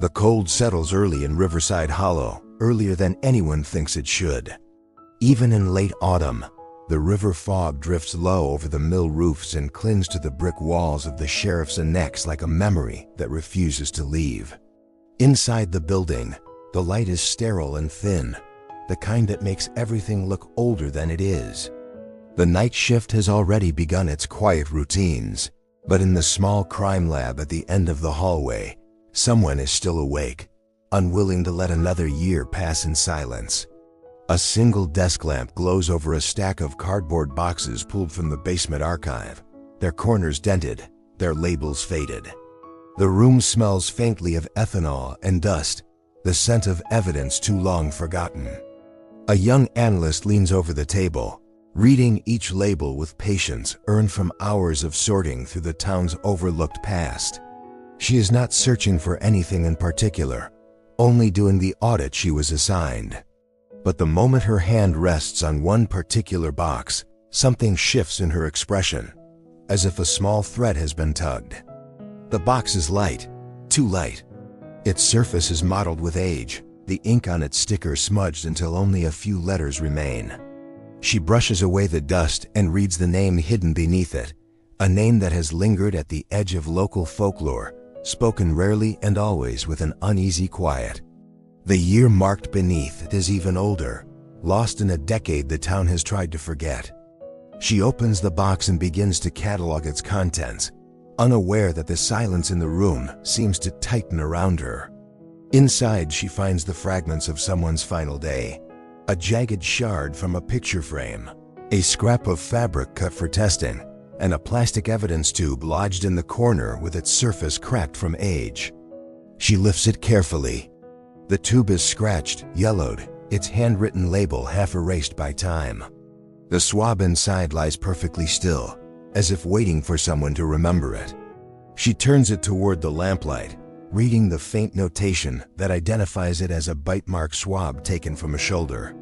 The cold settles early in Riverside Hollow, earlier than anyone thinks it should. Even in late autumn, the river fog drifts low over the mill roofs and clings to the brick walls of the sheriff's annex like a memory that refuses to leave. Inside the building, the light is sterile and thin, the kind that makes everything look older than it is. The night shift has already begun its quiet routines, but in the small crime lab at the end of the hallway, someone is still awake, unwilling to let another year pass in silence. A single desk lamp glows over a stack of cardboard boxes pulled from the basement archive, their corners dented, their labels faded. The room smells faintly of ethanol and dust, the scent of evidence too long forgotten. A young analyst leans over the table, reading each label with patience earned from hours of sorting through the town's overlooked past. She is not searching for anything in particular, only doing the audit she was assigned. But the moment her hand rests on one particular box, something shifts in her expression, as if a small thread has been tugged. The box is light, too light. Its surface is mottled with age, the ink on its sticker smudged until only a few letters remain. She brushes away the dust and reads the name hidden beneath it, a name that has lingered at the edge of local folklore, spoken rarely and always with an uneasy quiet. The year marked beneath it is even older, lost in a decade the town has tried to forget. She opens the box and begins to catalog its contents, unaware that the silence in the room seems to tighten around her. Inside, she finds the fragments of someone's final day, a jagged shard from a picture frame, a scrap of fabric cut for testing, and a plastic evidence tube lodged in the corner with its surface cracked from age. She lifts it carefully. The tube is scratched, yellowed, its handwritten label half erased by time. The swab inside lies perfectly still, as if waiting for someone to remember it. She turns it toward the lamplight, reading the faint notation that identifies it as a bite-mark swab taken from a shoulder.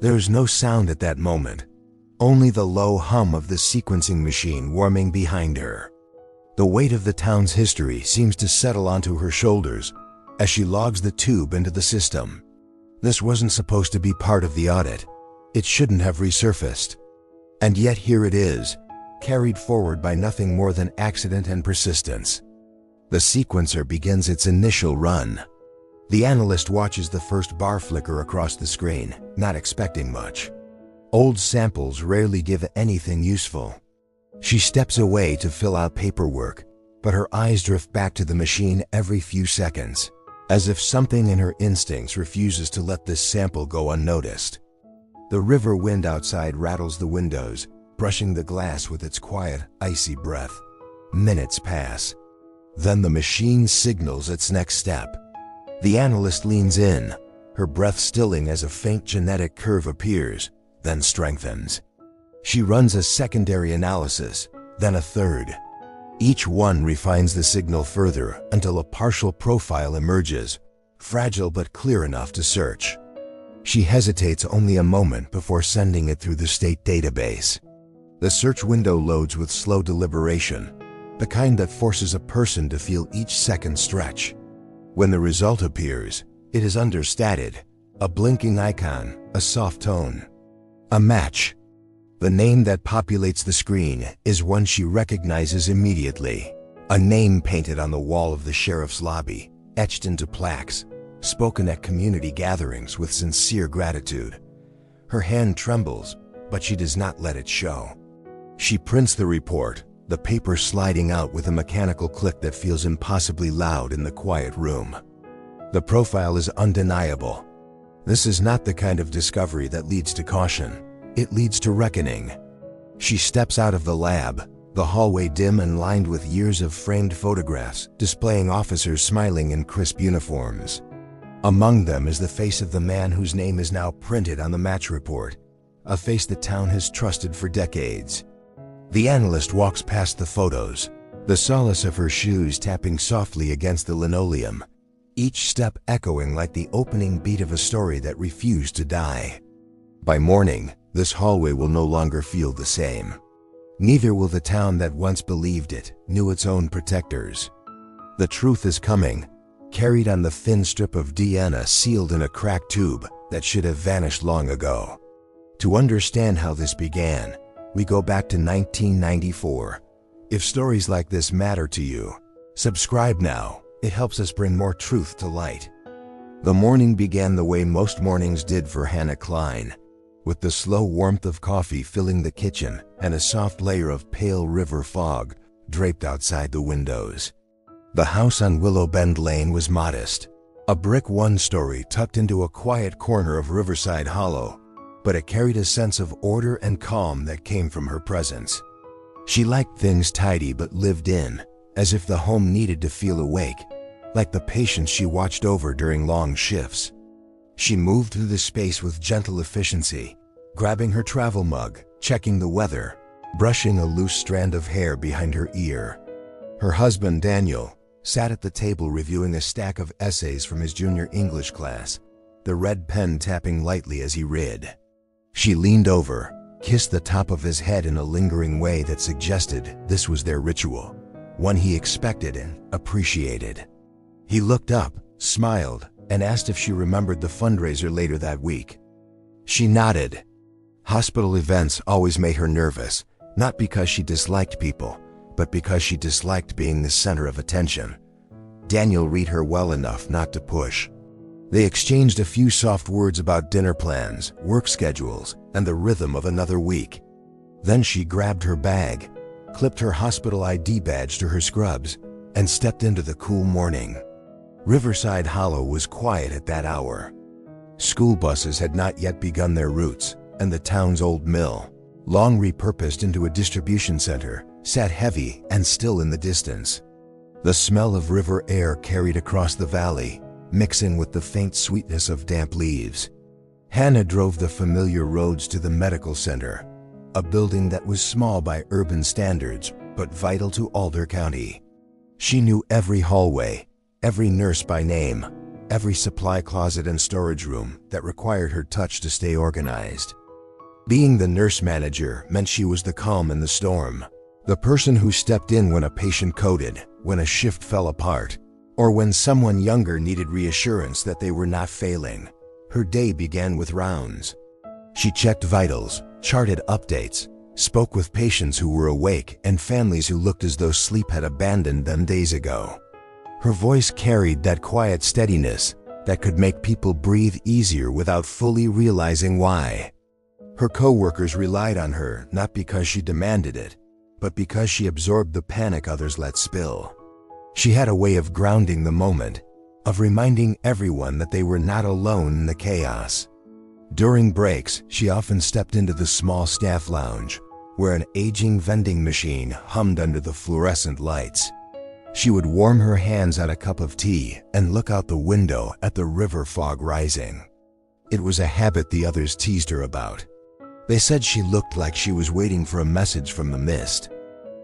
There is no sound at that moment, only the low hum of the sequencing machine warming behind her. The weight of the town's history seems to settle onto her shoulders as she logs the tube into the system. This wasn't supposed to be part of the audit. It shouldn't have resurfaced. And yet here it is, carried forward by nothing more than accident and persistence. The sequencer begins its initial run. The analyst watches the first bar flicker across the screen, not expecting much. Old samples rarely give anything useful. She steps away to fill out paperwork, but her eyes drift back to the machine every few seconds, as if something in her instincts refuses to let this sample go unnoticed. The river wind outside rattles the windows, brushing the glass with its quiet, icy breath. Minutes pass. Then the machine signals its next step. The analyst leans in, her breath stilling as a faint genetic curve appears, then strengthens. She runs a secondary analysis, then a third. Each one refines the signal further until a partial profile emerges, fragile but clear enough to search. She hesitates only a moment before sending it through the state database. The search window loads with slow deliberation, the kind that forces a person to feel each second stretch. When the result appears, it is understated, a blinking icon, a soft tone. A match. The name that populates the screen is one she recognizes immediately. A name painted on the wall of the sheriff's lobby, etched into plaques, spoken at community gatherings with sincere gratitude. Her hand trembles, but she does not let it show. She prints the report, the paper sliding out with a mechanical click that feels impossibly loud in the quiet room. The profile is undeniable. This is not the kind of discovery that leads to caution. It leads to reckoning. She steps out of the lab, the hallway dim and lined with years of framed photographs displaying officers smiling in crisp uniforms. Among them is the face of the man whose name is now printed on the match report, a face the town has trusted for decades. The analyst walks past the photos, the solace of her shoes tapping softly against the linoleum, each step echoing like the opening beat of a story that refused to die. By morning, this hallway will no longer feel the same. Neither will the town that once believed it knew its own protectors. The truth is coming, carried on the thin strip of DNA sealed in a cracked tube that should have vanished long ago. To understand how this began, we go back to 1994. If stories like this matter to you, subscribe now. It helps us bring more truth to light. The morning began the way most mornings did for Hannah Klein, with the slow warmth of coffee filling the kitchen and a soft layer of pale river fog draped outside the windows. The house on Willow Bend Lane was modest, a brick one-story tucked into a quiet corner of Riverside Hollow, but it carried a sense of order and calm that came from her presence. She liked things tidy but lived in, as if the home needed to feel awake, like the patients she watched over during long shifts. She moved through the space with gentle efficiency, grabbing her travel mug, checking the weather, brushing a loose strand of hair behind her ear. Her husband, Daniel, sat at the table reviewing a stack of essays from his junior English class, the red pen tapping lightly as he read. She leaned over, kissed the top of his head in a lingering way that suggested this was their ritual, one he expected and appreciated. He looked up, smiled, and asked if she remembered the fundraiser later that week. She nodded. Hospital events always made her nervous, not because she disliked people, but because she disliked being the center of attention. Daniel read her well enough not to push. They exchanged a few soft words about dinner plans, work schedules, and the rhythm of another week. Then she grabbed her bag, clipped her hospital ID badge to her scrubs, and stepped into the cool morning. Riverside Hollow was quiet at that hour. School buses had not yet begun their routes, and the town's old mill, long repurposed into a distribution center, sat heavy and still in the distance. The smell of river air carried across the valley, mixing with the faint sweetness of damp leaves. Hannah drove the familiar roads to the medical center, a building that was small by urban standards, but vital to Alder County. She knew every hallway, every nurse by name, every supply closet and storage room that required her touch to stay organized. Being the nurse manager meant she was the calm in the storm, the person who stepped in when a patient coded, when a shift fell apart, or when someone younger needed reassurance that they were not failing. Her day began with rounds. She checked vitals, charted updates, spoke with patients who were awake and families who looked as though sleep had abandoned them days ago. Her voice carried that quiet steadiness that could make people breathe easier without fully realizing why. Her co-workers relied on her not because she demanded it, but because she absorbed the panic others let spill. She had a way of grounding the moment, of reminding everyone that they were not alone in the chaos. During breaks, she often stepped into the small staff lounge, where an aging vending machine hummed under the fluorescent lights. She would warm her hands at a cup of tea and look out the window at the river fog rising. It was a habit the others teased her about. They said she looked like she was waiting for a message from the mist.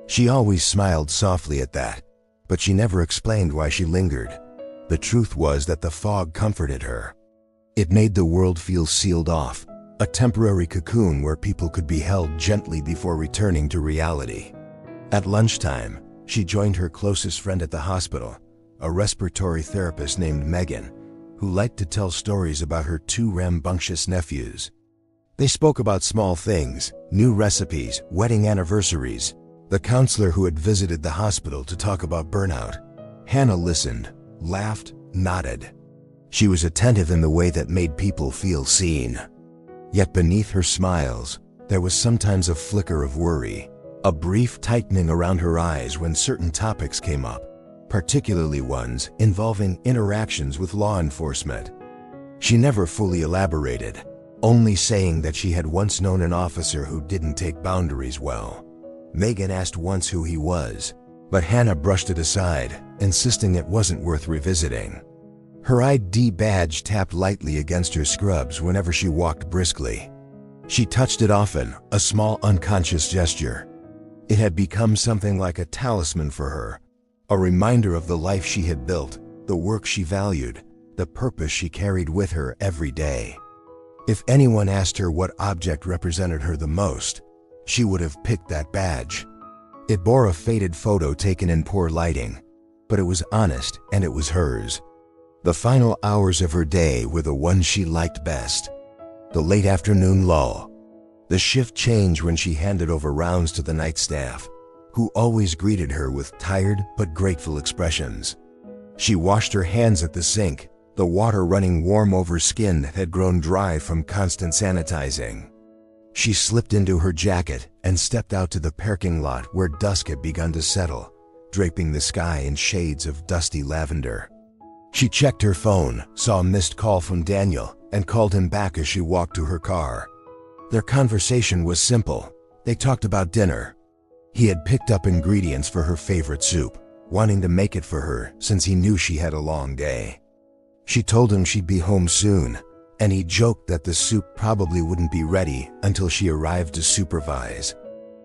She always smiled softly at that, but she never explained why she lingered. The truth was that the fog comforted her. It made the world feel sealed off, a temporary cocoon where people could be held gently before returning to reality. At lunchtime, she joined her closest friend at the hospital, a respiratory therapist named Megan, who liked to tell stories about her two rambunctious nephews. They spoke about small things, new recipes, wedding anniversaries. The counselor who had visited the hospital to talk about burnout. Hannah listened, laughed, nodded. She was attentive in the way that made people feel seen. Yet beneath her smiles, there was sometimes a flicker of worry, a brief tightening around her eyes when certain topics came up, particularly ones involving interactions with law enforcement. She never fully elaborated, only saying that she had once known an officer who didn't take boundaries well. Megan asked once who he was, but Hannah brushed it aside, insisting it wasn't worth revisiting. Her ID badge tapped lightly against her scrubs whenever she walked briskly. She touched it often, a small unconscious gesture. It had become something like a talisman for her, a reminder of the life she had built, the work she valued, the purpose she carried with her every day. If anyone asked her what object represented her the most, she would have picked that badge. It bore a faded photo taken in poor lighting, but it was honest and it was hers. The final hours of her day were the ones she liked best. The late afternoon lull. The shift change when she handed over rounds to the night staff, who always greeted her with tired but grateful expressions. She washed her hands at the sink, the water running warm over skin that had grown dry from constant sanitizing. She slipped into her jacket and stepped out to the parking lot where dusk had begun to settle, draping the sky in shades of dusty lavender. She checked her phone, saw a missed call from Daniel, and called him back as she walked to her car. Their conversation was simple. They talked about dinner. He had picked up ingredients for her favorite soup, wanting to make it for her since he knew she had a long day. She told him she'd be home soon, and he joked that the soup probably wouldn't be ready until she arrived to supervise.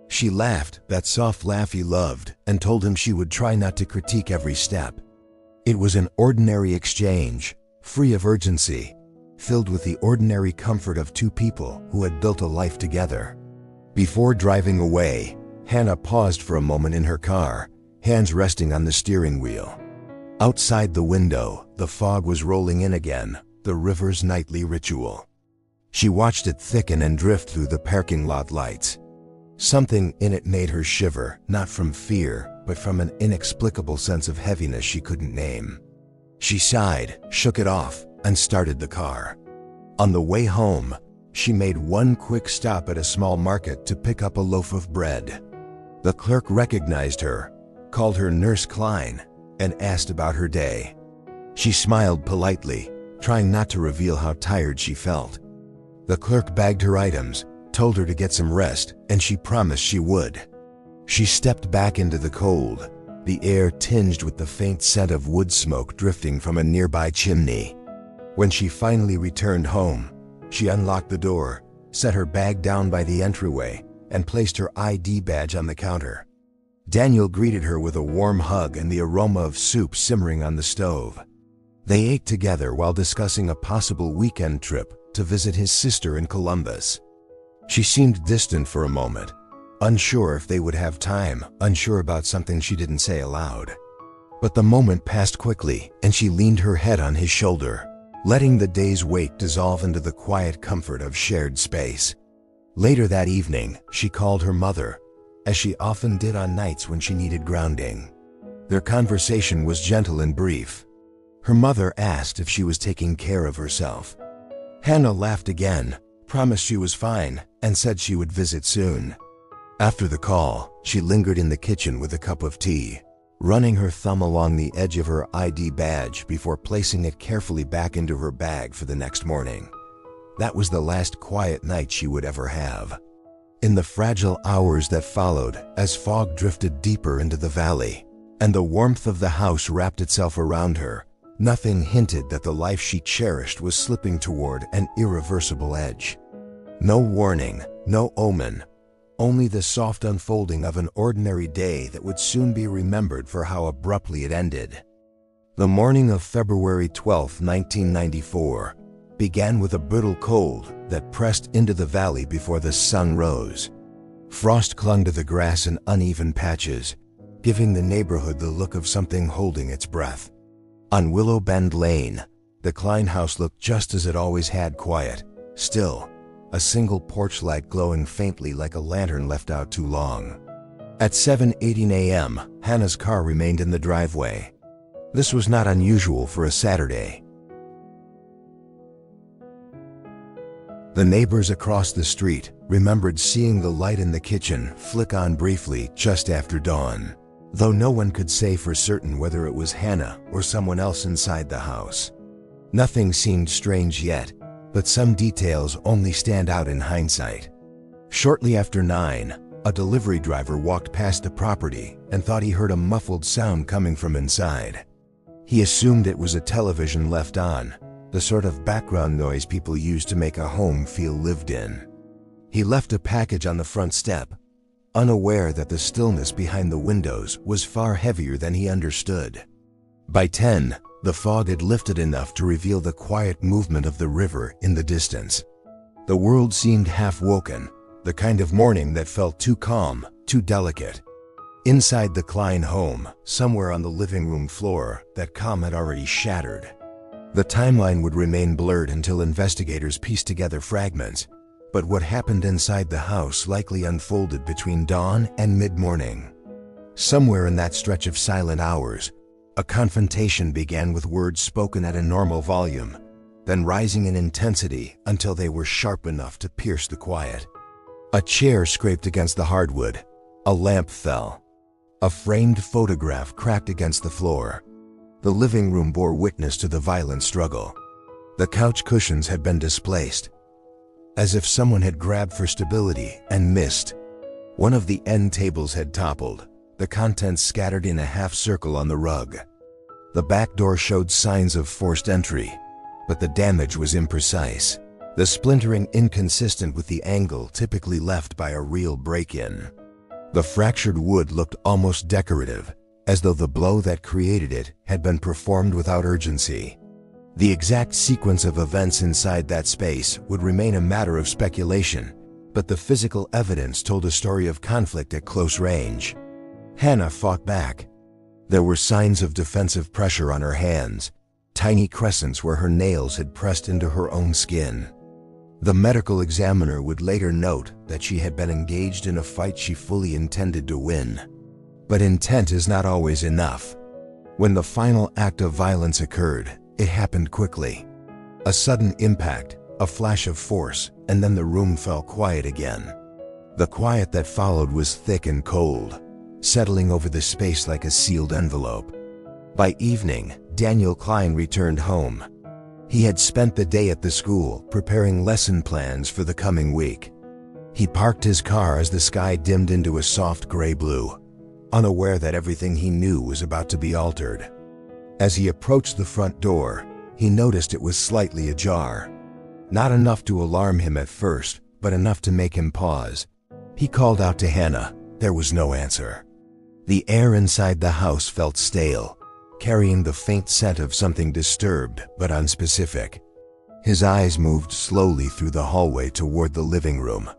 She laughed, that soft laugh he loved, and told him she would try not to critique every step. It was an ordinary exchange, free of urgency, filled with the ordinary comfort of two people who had built a life together. Before driving away, Hannah paused for a moment in her car, hands resting on the steering wheel. Outside the window, the fog was rolling in again, the river's nightly ritual. She watched it thicken and drift through the parking lot lights. Something in it made her shiver, not from fear, but from an inexplicable sense of heaviness she couldn't name. She sighed, shook it off, and started the car. On the way home, she made one quick stop at a small market to pick up a loaf of bread. The clerk recognized her, called her Nurse Klein, and asked about her day. She smiled politely, trying not to reveal how tired she felt. The clerk bagged her items, told her to get some rest, and she promised she would. She stepped back into the cold, the air tinged with the faint scent of wood smoke drifting from a nearby chimney. When she finally returned home, she unlocked the door, set her bag down by the entryway, and placed her ID badge on the counter. Daniel greeted her with a warm hug and the aroma of soup simmering on the stove. They ate together while discussing a possible weekend trip to visit his sister in Columbus. She seemed distant for a moment, unsure if they would have time, unsure about something she didn't say aloud. But the moment passed quickly, and she leaned her head on his shoulder, letting the day's weight dissolve into the quiet comfort of shared space. Later that evening, she called her mother, as she often did on nights when she needed grounding. Their conversation was gentle and brief. Her mother asked if she was taking care of herself. Hannah laughed again, promised she was fine, and said she would visit soon. After the call, she lingered in the kitchen with a cup of tea, running her thumb along the edge of her ID badge before placing it carefully back into her bag for the next morning. That was the last quiet night she would ever have. In the fragile hours that followed, as fog drifted deeper into the valley, and the warmth of the house wrapped itself around her, nothing hinted that the life she cherished was slipping toward an irreversible edge. No warning, no omen, only the soft unfolding of an ordinary day that would soon be remembered for how abruptly it ended. The morning of February 12, 1994, began with a brittle cold that pressed into the valley before the sun rose. Frost clung to the grass in uneven patches, giving the neighborhood the look of something holding its breath. On Willow Bend Lane, the Klein house looked just as it always had, quiet, still, a single porch light glowing faintly like a lantern left out too long. At 7:18 a.m., Hannah's car remained in the driveway. This was not unusual for a Saturday. The neighbors across the street remembered seeing the light in the kitchen flick on briefly just after dawn, though no one could say for certain whether it was Hannah or someone else inside the house. Nothing seemed strange yet, but some details only stand out in hindsight. Shortly after 9, a delivery driver walked past the property and thought he heard a muffled sound coming from inside. He assumed it was a television left on, the sort of background noise people use to make a home feel lived in. He left a package on the front step, unaware that the stillness behind the windows was far heavier than he understood. By 10, the fog had lifted enough to reveal the quiet movement of the river in the distance. The world seemed half-woken, the kind of morning that felt too calm, too delicate. Inside the Klein home, somewhere on the living room floor, that calm had already shattered. The timeline would remain blurred until investigators pieced together fragments, but what happened inside the house likely unfolded between dawn and mid-morning. Somewhere in that stretch of silent hours, a confrontation began with words spoken at a normal volume, then rising in intensity until they were sharp enough to pierce the quiet. A chair scraped against the hardwood, a lamp fell. A framed photograph cracked against the floor. The living room bore witness to the violent struggle. The couch cushions had been displaced, as if someone had grabbed for stability and missed. One of the end tables had toppled, the contents scattered in a half circle on the rug. The back door showed signs of forced entry, but the damage was imprecise, the splintering inconsistent with the angle typically left by a real break-in. The fractured wood looked almost decorative, as though the blow that created it had been performed without urgency. The exact sequence of events inside that space would remain a matter of speculation, but the physical evidence told a story of conflict at close range. Hannah fought back. There were signs of defensive pressure on her hands, tiny crescents where her nails had pressed into her own skin. The medical examiner would later note that she had been engaged in a fight she fully intended to win. But intent is not always enough. When the final act of violence occurred, it happened quickly. A sudden impact, a flash of force, and then the room fell quiet again. The quiet that followed was thick and cold, settling over the space like a sealed envelope. By evening, Daniel Klein returned home. He had spent the day at the school preparing lesson plans for the coming week. He parked his car as the sky dimmed into a soft gray-blue, unaware that everything he knew was about to be altered. As he approached the front door, he noticed it was slightly ajar. Not enough to alarm him at first, but enough to make him pause. He called out to Hannah. There was no answer. The air inside the house felt stale, carrying the faint scent of something disturbed but unspecific. His eyes moved slowly through the hallway toward the living room,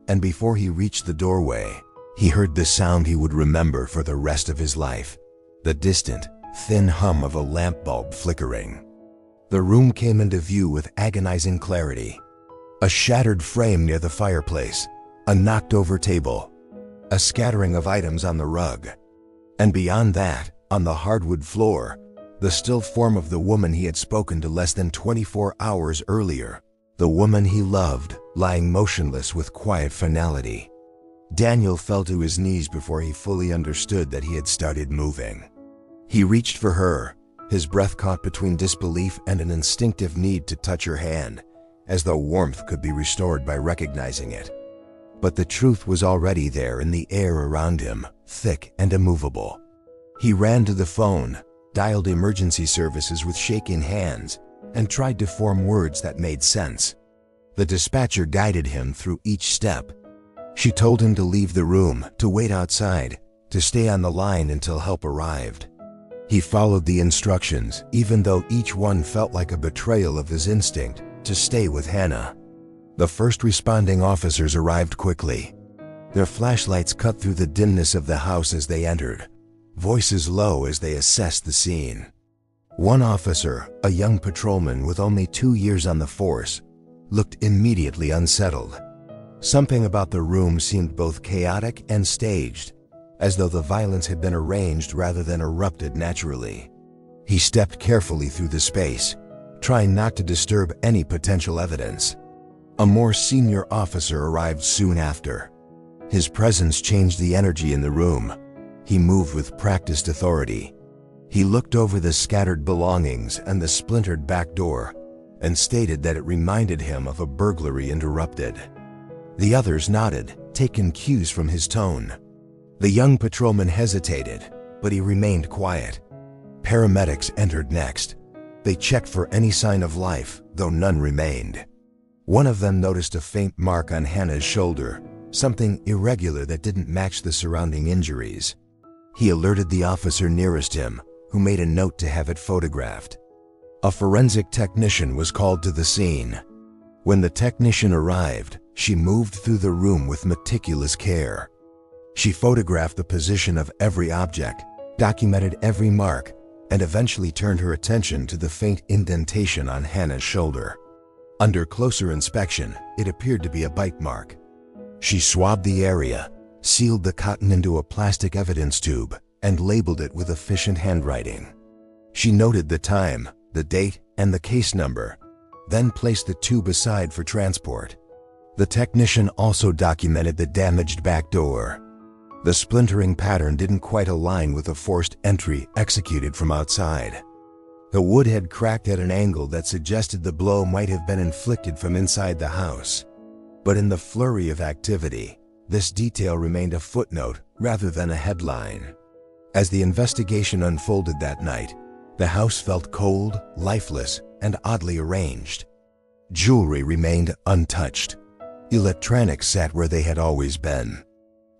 and before he reached the doorway, he heard the sound he would remember for the rest of his life, the distant, thin hum of a lamp bulb flickering. The room came into view with agonizing clarity. A shattered frame near the fireplace, a knocked-over table, a scattering of items on the rug, and beyond that, on the hardwood floor, the still form of the woman he had spoken to less than 24 hours earlier, the woman he loved, lying motionless with quiet finality. Daniel fell to his knees before he fully understood that he had started moving. He reached for her, his breath caught between disbelief and an instinctive need to touch her hand, as though warmth could be restored by recognizing it. But the truth was already there in the air around him, thick and immovable. He ran to the phone, dialed emergency services with shaking hands, and tried to form words that made sense. The dispatcher guided him through each step. She told him to leave the room, to wait outside, to stay on the line until help arrived. He followed the instructions, even though each one felt like a betrayal of his instinct to stay with Hannah. The first responding officers arrived quickly. Their flashlights cut through the dimness of the house as they entered, voices low as they assessed the scene. One officer, a young patrolman with only 2 years on the force, looked immediately unsettled. Something about the room seemed both chaotic and staged, as though the violence had been arranged rather than erupted naturally. He stepped carefully through the space, trying not to disturb any potential evidence. A more senior officer arrived soon after. His presence changed the energy in the room. He moved with practiced authority. He looked over the scattered belongings and the splintered back door, and stated that it reminded him of a burglary interrupted. The others nodded, taking cues from his tone. The young patrolman hesitated, but he remained quiet. Paramedics entered next. They checked for any sign of life, though none remained. One of them noticed a faint mark on Hannah's shoulder, something irregular that didn't match the surrounding injuries. He alerted the officer nearest him, who made a note to have it photographed. A forensic technician was called to the scene. When the technician arrived, she moved through the room with meticulous care. She photographed the position of every object, documented every mark, and eventually turned her attention to the faint indentation on Hannah's shoulder. Under closer inspection, it appeared to be a bite mark. She swabbed the area, sealed the cotton into a plastic evidence tube, and labeled it with efficient handwriting. She noted the time, the date, and the case number, then placed the tube aside for transport. The technician also documented the damaged back door. The splintering pattern didn't quite align with the forced entry executed from outside. The wood had cracked at an angle that suggested the blow might have been inflicted from inside the house. But in the flurry of activity, this detail remained a footnote rather than a headline. As the investigation unfolded that night, the house felt cold, lifeless, and oddly arranged. Jewelry remained untouched. Electronics sat where they had always been.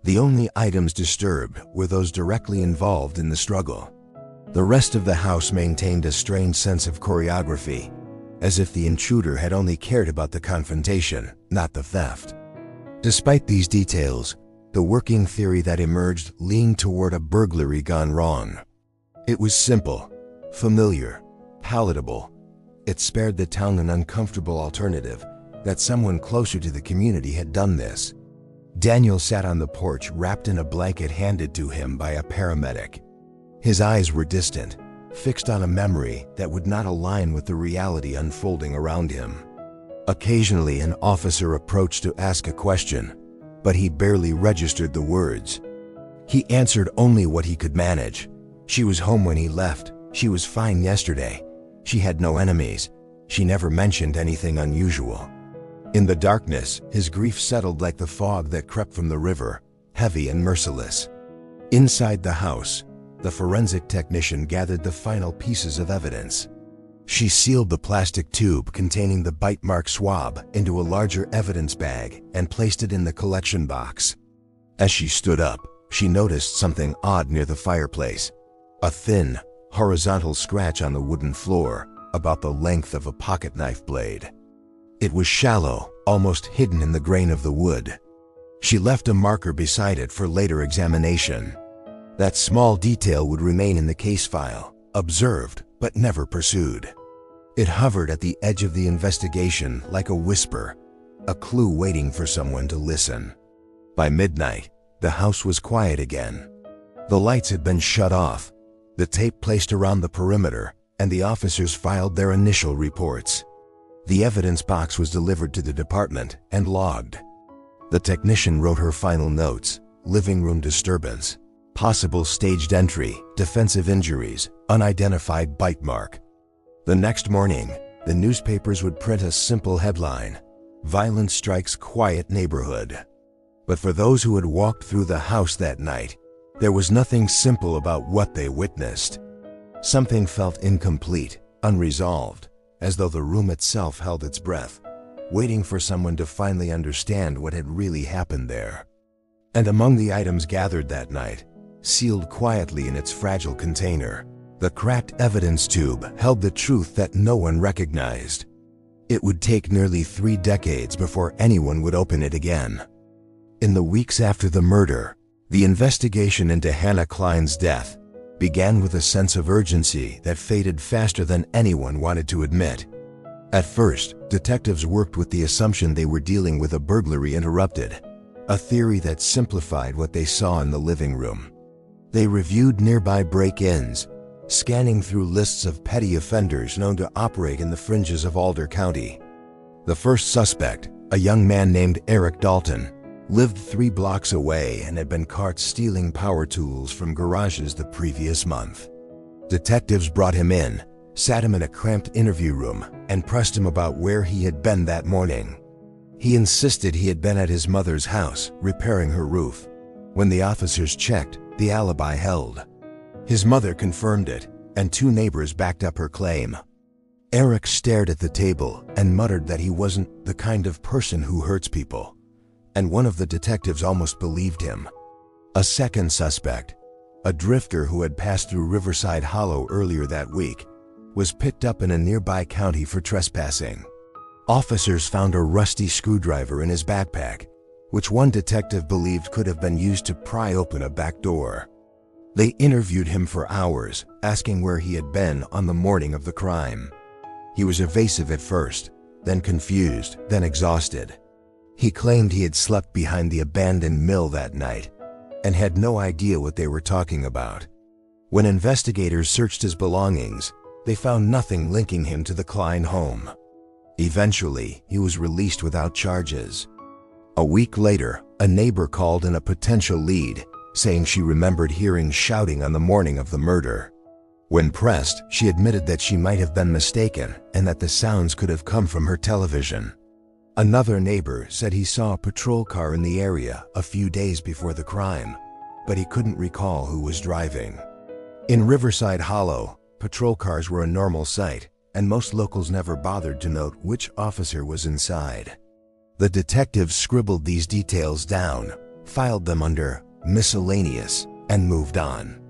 The only items disturbed were those directly involved in the struggle. The rest of the house maintained a strange sense of choreography, as if the intruder had only cared about the confrontation, not the theft. Despite these details, the working theory that emerged leaned toward a burglary gone wrong. It was simple, familiar, palatable. It spared the town an uncomfortable alternative, that someone closer to the community had done this. Daniel sat on the porch wrapped in a blanket handed to him by a paramedic. His eyes were distant, fixed on a memory that would not align with the reality unfolding around him. Occasionally an officer approached to ask a question, but he barely registered the words. He answered only what he could manage. She was home when he left. She was fine yesterday. She had no enemies. She never mentioned anything unusual. In the darkness, his grief settled like the fog that crept from the river, heavy and merciless. Inside the house, the forensic technician gathered the final pieces of evidence. She sealed the plastic tube containing the bite mark swab into a larger evidence bag and placed it in the collection box. As she stood up, she noticed something odd near the fireplace. A thin, horizontal scratch on the wooden floor, about the length of a pocket knife blade. It was shallow, almost hidden in the grain of the wood. She left a marker beside it for later examination. That small detail would remain in the case file, observed but never pursued. It hovered at the edge of the investigation like a whisper, a clue waiting for someone to listen. By midnight, the house was quiet again. The lights had been shut off, the tape placed around the perimeter, and the officers filed their initial reports. The evidence box was delivered to the department and logged. The technician wrote her final notes: living room disturbance, possible staged entry, defensive injuries, unidentified bite mark. The next morning, the newspapers would print a simple headline: violence strikes quiet neighborhood. But for those who had walked through the house that night, there was nothing simple about what they witnessed. Something felt incomplete, unresolved, as though the room itself held its breath, waiting for someone to finally understand what had really happened there. And among the items gathered that night, sealed quietly in its fragile container, the cracked evidence tube held the truth that no one recognized. It would take nearly 3 decades before anyone would open it again. In the weeks after the murder, the investigation into Hannah Klein's death began with a sense of urgency that faded faster than anyone wanted to admit. At first, detectives worked with the assumption they were dealing with a burglary interrupted, a theory that simplified what they saw in the living room. They reviewed nearby break-ins, scanning through lists of petty offenders known to operate in the fringes of Alder County. The first suspect, a young man named Eric Dalton, lived 3 blocks away and had been caught stealing power tools from garages the previous month. Detectives brought him in, sat him in a cramped interview room, and pressed him about where he had been that morning. He insisted he had been at his mother's house, repairing her roof. When the officers checked, the alibi held. His mother confirmed it, and 2 neighbors backed up her claim. Eric stared at the table and muttered that he wasn't the kind of person who hurts people, and one of the detectives almost believed him. A second suspect, a drifter who had passed through Riverside Hollow earlier that week, was picked up in a nearby county for trespassing. Officers found a rusty screwdriver in his backpack, which one detective believed could have been used to pry open a back door. They interviewed him for hours, asking where he had been on the morning of the crime. He was evasive at first, then confused, then exhausted. He claimed he had slept behind the abandoned mill that night and had no idea what they were talking about. When investigators searched his belongings, they found nothing linking him to the Klein home. Eventually, he was released without charges. A week later, a neighbor called in a potential lead, saying she remembered hearing shouting on the morning of the murder. When pressed, she admitted that she might have been mistaken and that the sounds could have come from her television. Another neighbor said he saw a patrol car in the area a few days before the crime, but he couldn't recall who was driving. In Riverside Hollow, patrol cars were a normal sight, and most locals never bothered to note which officer was inside. The detectives scribbled these details down, filed them under miscellaneous, and moved on.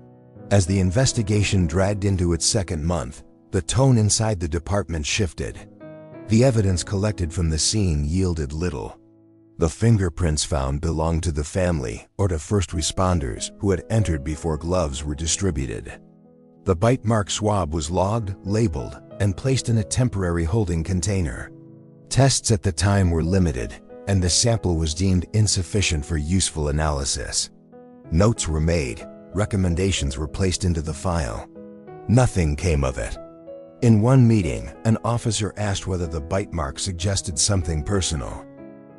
As the investigation dragged into its second month, the tone inside the department shifted. The evidence collected from the scene yielded little. The fingerprints found belonged to the family or to first responders who had entered before gloves were distributed. The bite mark swab was logged, labeled, and placed in a temporary holding container. Tests at the time were limited, and the sample was deemed insufficient for useful analysis. Notes were made, recommendations were placed into the file. Nothing came of it. In one meeting, an officer asked whether the bite mark suggested something personal.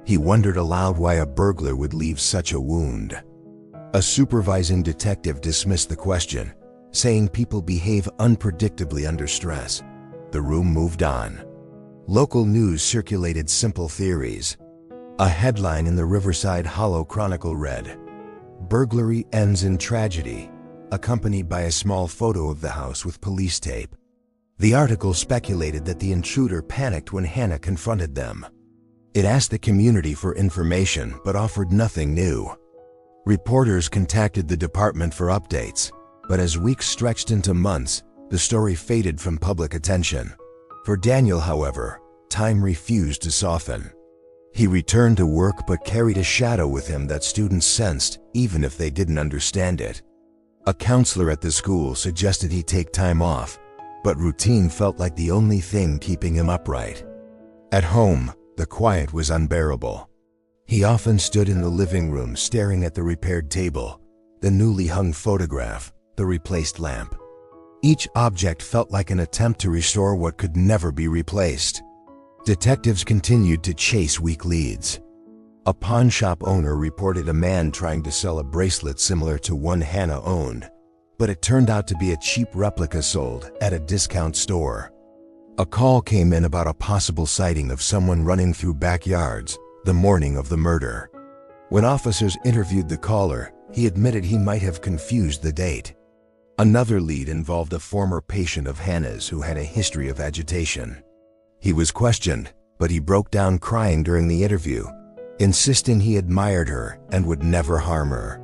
He wondered aloud why a burglar would leave such a wound. A supervising detective dismissed the question, saying people behave unpredictably under stress. The room moved on. Local news circulated simple theories. A headline in the Riverside Hollow Chronicle read, "Burglary ends in tragedy," accompanied by a small photo of the house with police tape. The article speculated that the intruder panicked when Hannah confronted them. It asked the community for information but offered nothing new. Reporters contacted the department for updates, but as weeks stretched into months, the story faded from public attention. For Daniel, however, time refused to soften. He returned to work but carried a shadow with him that students sensed, even if they didn't understand it. A counselor at the school suggested he take time off, but routine felt like the only thing keeping him upright. At home, the quiet was unbearable. He often stood in the living room staring at the repaired table, the newly hung photograph, the replaced lamp. Each object felt like an attempt to restore what could never be replaced. Detectives continued to chase weak leads. A pawn shop owner reported a man trying to sell a bracelet similar to one Hannah owned, but it turned out to be a cheap replica sold at a discount store. A call came in about a possible sighting of someone running through backyards the morning of the murder. When officers interviewed the caller, he admitted he might have confused the date. Another lead involved a former patient of Hannah's who had a history of agitation. He was questioned, but he broke down crying during the interview, insisting he admired her and would never harm her.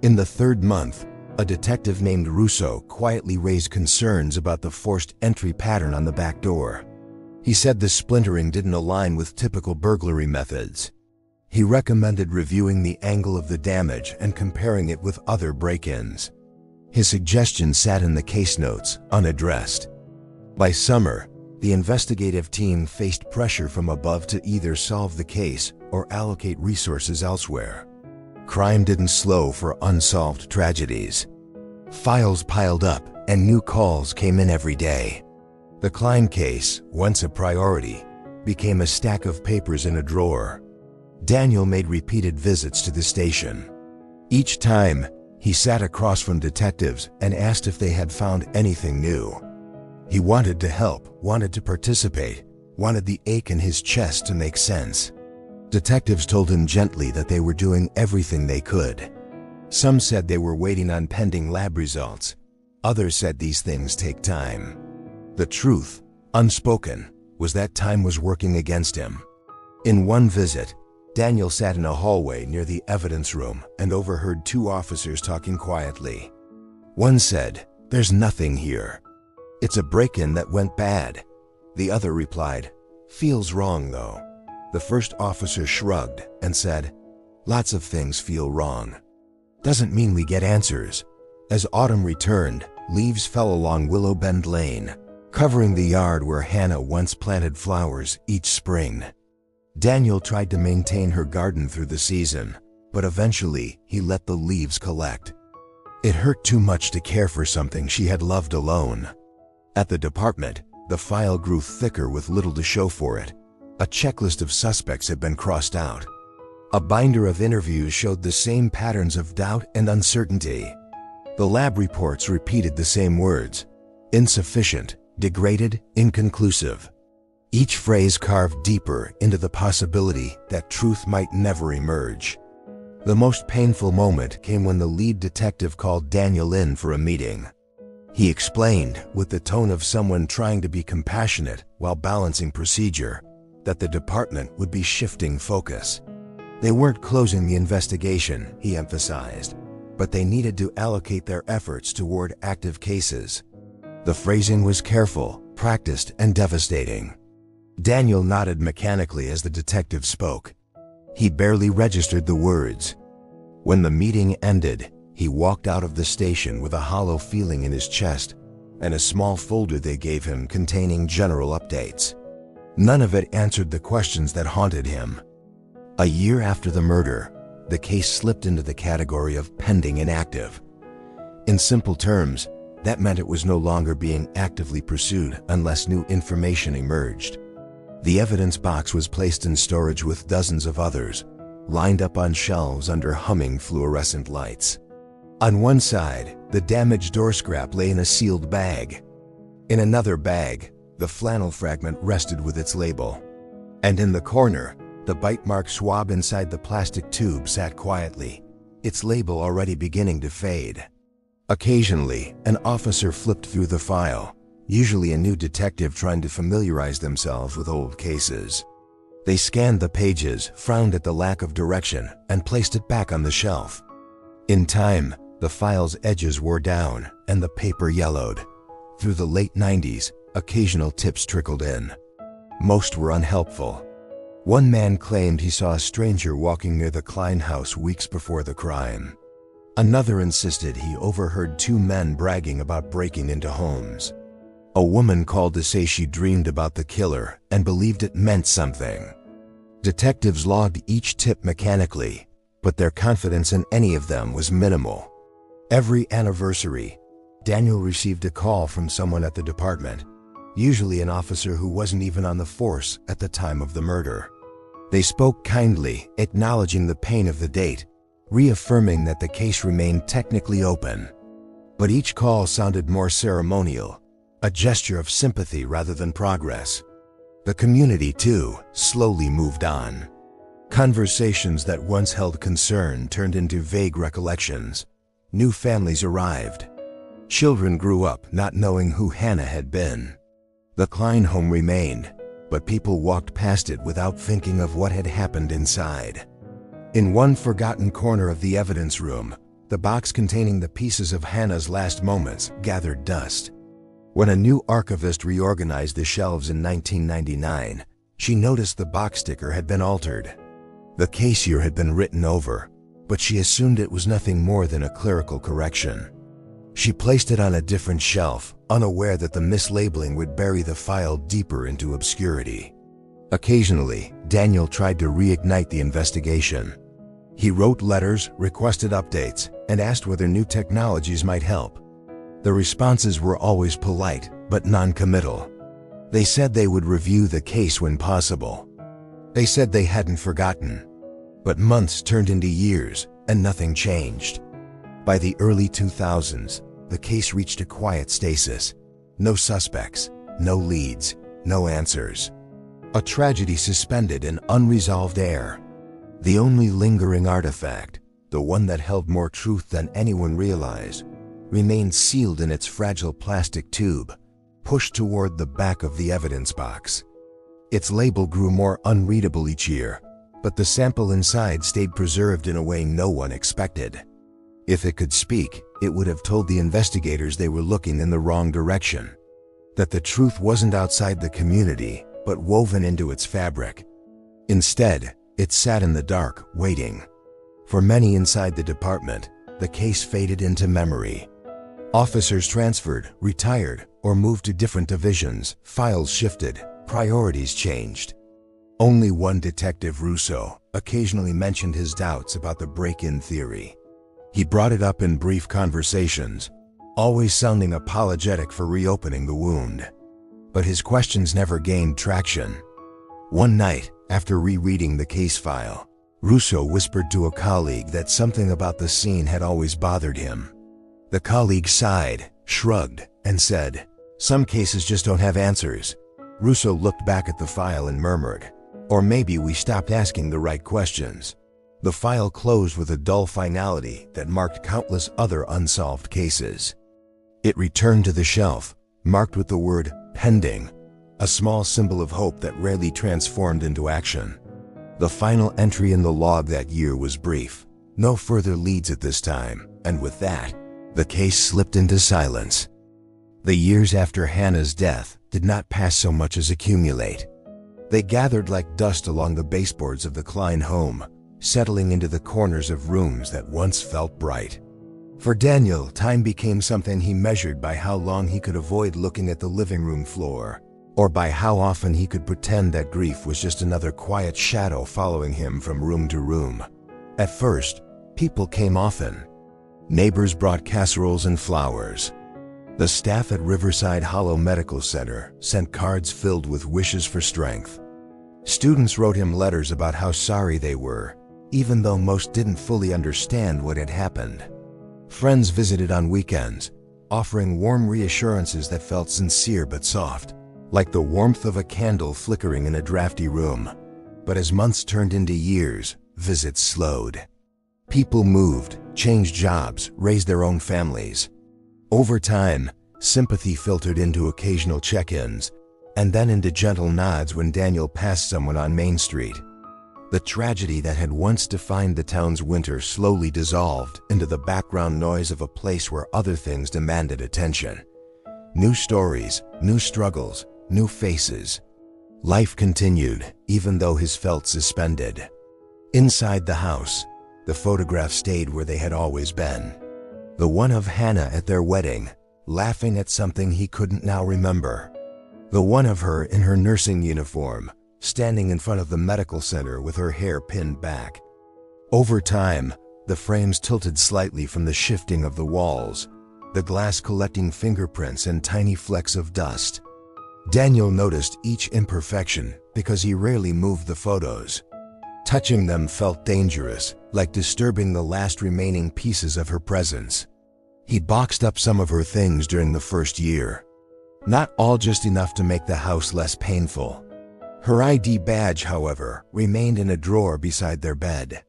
In the third month, a detective named Russo quietly raised concerns about the forced entry pattern on the back door. He said the splintering didn't align with typical burglary methods. He recommended reviewing the angle of the damage and comparing it with other break-ins. His suggestion sat in the case notes, unaddressed. By summer, the investigative team faced pressure from above to either solve the case or allocate resources elsewhere. Crime didn't slow for unsolved tragedies. Files piled up and new calls came in every day. The Klein case, once a priority, became a stack of papers in a drawer. Daniel made repeated visits to the station. Each time, he sat across from detectives and asked if they had found anything new. He wanted to help, wanted to participate, wanted the ache in his chest to make sense. Detectives told him gently that they were doing everything they could. Some said they were waiting on pending lab results. Others said these things take time. The truth, unspoken, was that time was working against him. In one visit, Daniel sat in a hallway near the evidence room and overheard two officers talking quietly. One said, "There's nothing here. It's a break-in that went bad." The other replied, "Feels wrong though." The first officer shrugged and said, "Lots of things feel wrong. Doesn't mean we get answers. As autumn returned, leaves fell along Willow Bend Lane, covering the yard where Hannah once planted flowers each spring. Daniel tried to maintain her garden through the season, but eventually he let the leaves collect. It hurt too much to care for something she had loved alone. At the department, the file grew thicker with little to show for it. A checklist of suspects had been crossed out. A binder of interviews showed the same patterns of doubt and uncertainty. The lab reports repeated the same words: insufficient, degraded, inconclusive. Each phrase carved deeper into the possibility that truth might never emerge. The most painful moment came when the lead detective called Daniel in for a meeting. He explained, with the tone of someone trying to be compassionate while balancing procedure, that the department would be shifting focus. They weren't closing the investigation, he emphasized, but they needed to allocate their efforts toward active cases. The phrasing was careful, practiced, and devastating. Daniel nodded mechanically as the detective spoke. He barely registered the words. When the meeting ended, he walked out of the station with a hollow feeling in his chest and a small folder they gave him containing general updates. None of it answered the questions that haunted him. A year after the murder, the case slipped into the category of pending inactive. In simple terms, that meant it was no longer being actively pursued unless new information emerged. The evidence box was placed in storage with dozens of others, lined up on shelves under humming fluorescent lights. On one side, the damaged door scrap lay in a sealed bag. In another bag, the flannel fragment rested with its label. And in the corner, the bite-mark swab inside the plastic tube sat quietly, its label already beginning to fade. Occasionally, an officer flipped through the file, usually a new detective trying to familiarize themselves with old cases. They scanned the pages, frowned at the lack of direction, and placed it back on the shelf. In time, the file's edges wore down and the paper yellowed. Through the late 90s, occasional tips trickled in. Most were unhelpful. One man claimed he saw a stranger walking near the Klein house weeks before the crime. Another insisted he overheard two men bragging about breaking into homes. A woman called to say she dreamed about the killer and believed it meant something. Detectives logged each tip mechanically, but their confidence in any of them was minimal. Every anniversary, Daniel received a call from someone at the department, usually an officer who wasn't even on the force at the time of the murder. They spoke kindly, acknowledging the pain of the date, reaffirming that the case remained technically open. But each call sounded more ceremonial, a gesture of sympathy rather than progress. The community, too, slowly moved on. Conversations that once held concern turned into vague recollections. New families arrived. Children grew up not knowing who Hannah had been. The Klein home remained, but people walked past it without thinking of what had happened inside. In one forgotten corner of the evidence room, the box containing the pieces of Hannah's last moments gathered dust. When a new archivist reorganized the shelves in 1999, she noticed the box sticker had been altered. The case year had been written over, but she assumed it was nothing more than a clerical correction. She placed it on a different shelf, unaware that the mislabeling would bury the file deeper into obscurity. Occasionally, Daniel tried to reignite the investigation. He wrote letters, requested updates, and asked whether new technologies might help. The responses were always polite, but non-committal. They said they would review the case when possible. They said they hadn't forgotten. But months turned into years, and nothing changed. By the early 2000s, the case reached a quiet stasis. No suspects, no leads, no answers. A tragedy suspended in unresolved air. The only lingering artifact, the one that held more truth than anyone realized, remained sealed in its fragile plastic tube, pushed toward the back of the evidence box. Its label grew more unreadable each year, but the sample inside stayed preserved in a way no one expected. If it could speak, it would have told the investigators they were looking in the wrong direction, that the truth wasn't outside the community, but woven into its fabric. Instead, it sat in the dark, waiting. For many inside the department, the case faded into memory, Officers transferred, retired, or moved to different divisions, files shifted, priorities changed. Only one detective, Russo, occasionally mentioned his doubts about the break-in theory. He brought it up in brief conversations, always sounding apologetic for reopening the wound. But his questions never gained traction. One night, after rereading the case file, Russo whispered to a colleague that something about the scene had always bothered him. The colleague sighed, shrugged, and said, "Some cases just don't have answers." Russo looked back at the file and murmured, "Or maybe we stopped asking the right questions." The file closed with a dull finality that marked countless other unsolved cases. It returned to the shelf, marked with the word pending, a small symbol of hope that rarely transformed into action. The final entry in the log that year was brief. No further leads at this time, and with that, the case slipped into silence. The years after Hannah's death did not pass so much as accumulate. They gathered like dust along the baseboards of the Klein home, settling into the corners of rooms that once felt bright. For Daniel, time became something he measured by how long he could avoid looking at the living room floor, or by how often he could pretend that grief was just another quiet shadow following him from room to room. At first, people came often. Neighbors brought casseroles and flowers. The staff at Riverside Hollow Medical Center sent cards filled with wishes for strength. Students wrote him letters about how sorry they were, even though most didn't fully understand what had happened. Friends visited on weekends, offering warm reassurances that felt sincere but soft, like the warmth of a candle flickering in a drafty room. But as months turned into years, visits slowed. People moved, changed jobs, raised their own families. Over time, sympathy filtered into occasional check-ins, and then into gentle nods when Daniel passed someone on Main Street. The tragedy that had once defined the town's winter slowly dissolved into the background noise of a place where other things demanded attention. New stories, new struggles, new faces. Life continued, even though his felt suspended. Inside the house, the photographs stayed where they had always been. The one of Hannah at their wedding, laughing at something he couldn't now remember. The one of her in her nursing uniform, standing in front of the medical center with her hair pinned back. Over time, the frames tilted slightly from the shifting of the walls, the glass collecting fingerprints and tiny flecks of dust. Daniel noticed each imperfection because he rarely moved the photos. Touching them felt dangerous, like disturbing the last remaining pieces of her presence. He boxed up some of her things during the first year. Not all just enough to make the house less painful. Her ID badge, however, remained in a drawer beside their bed.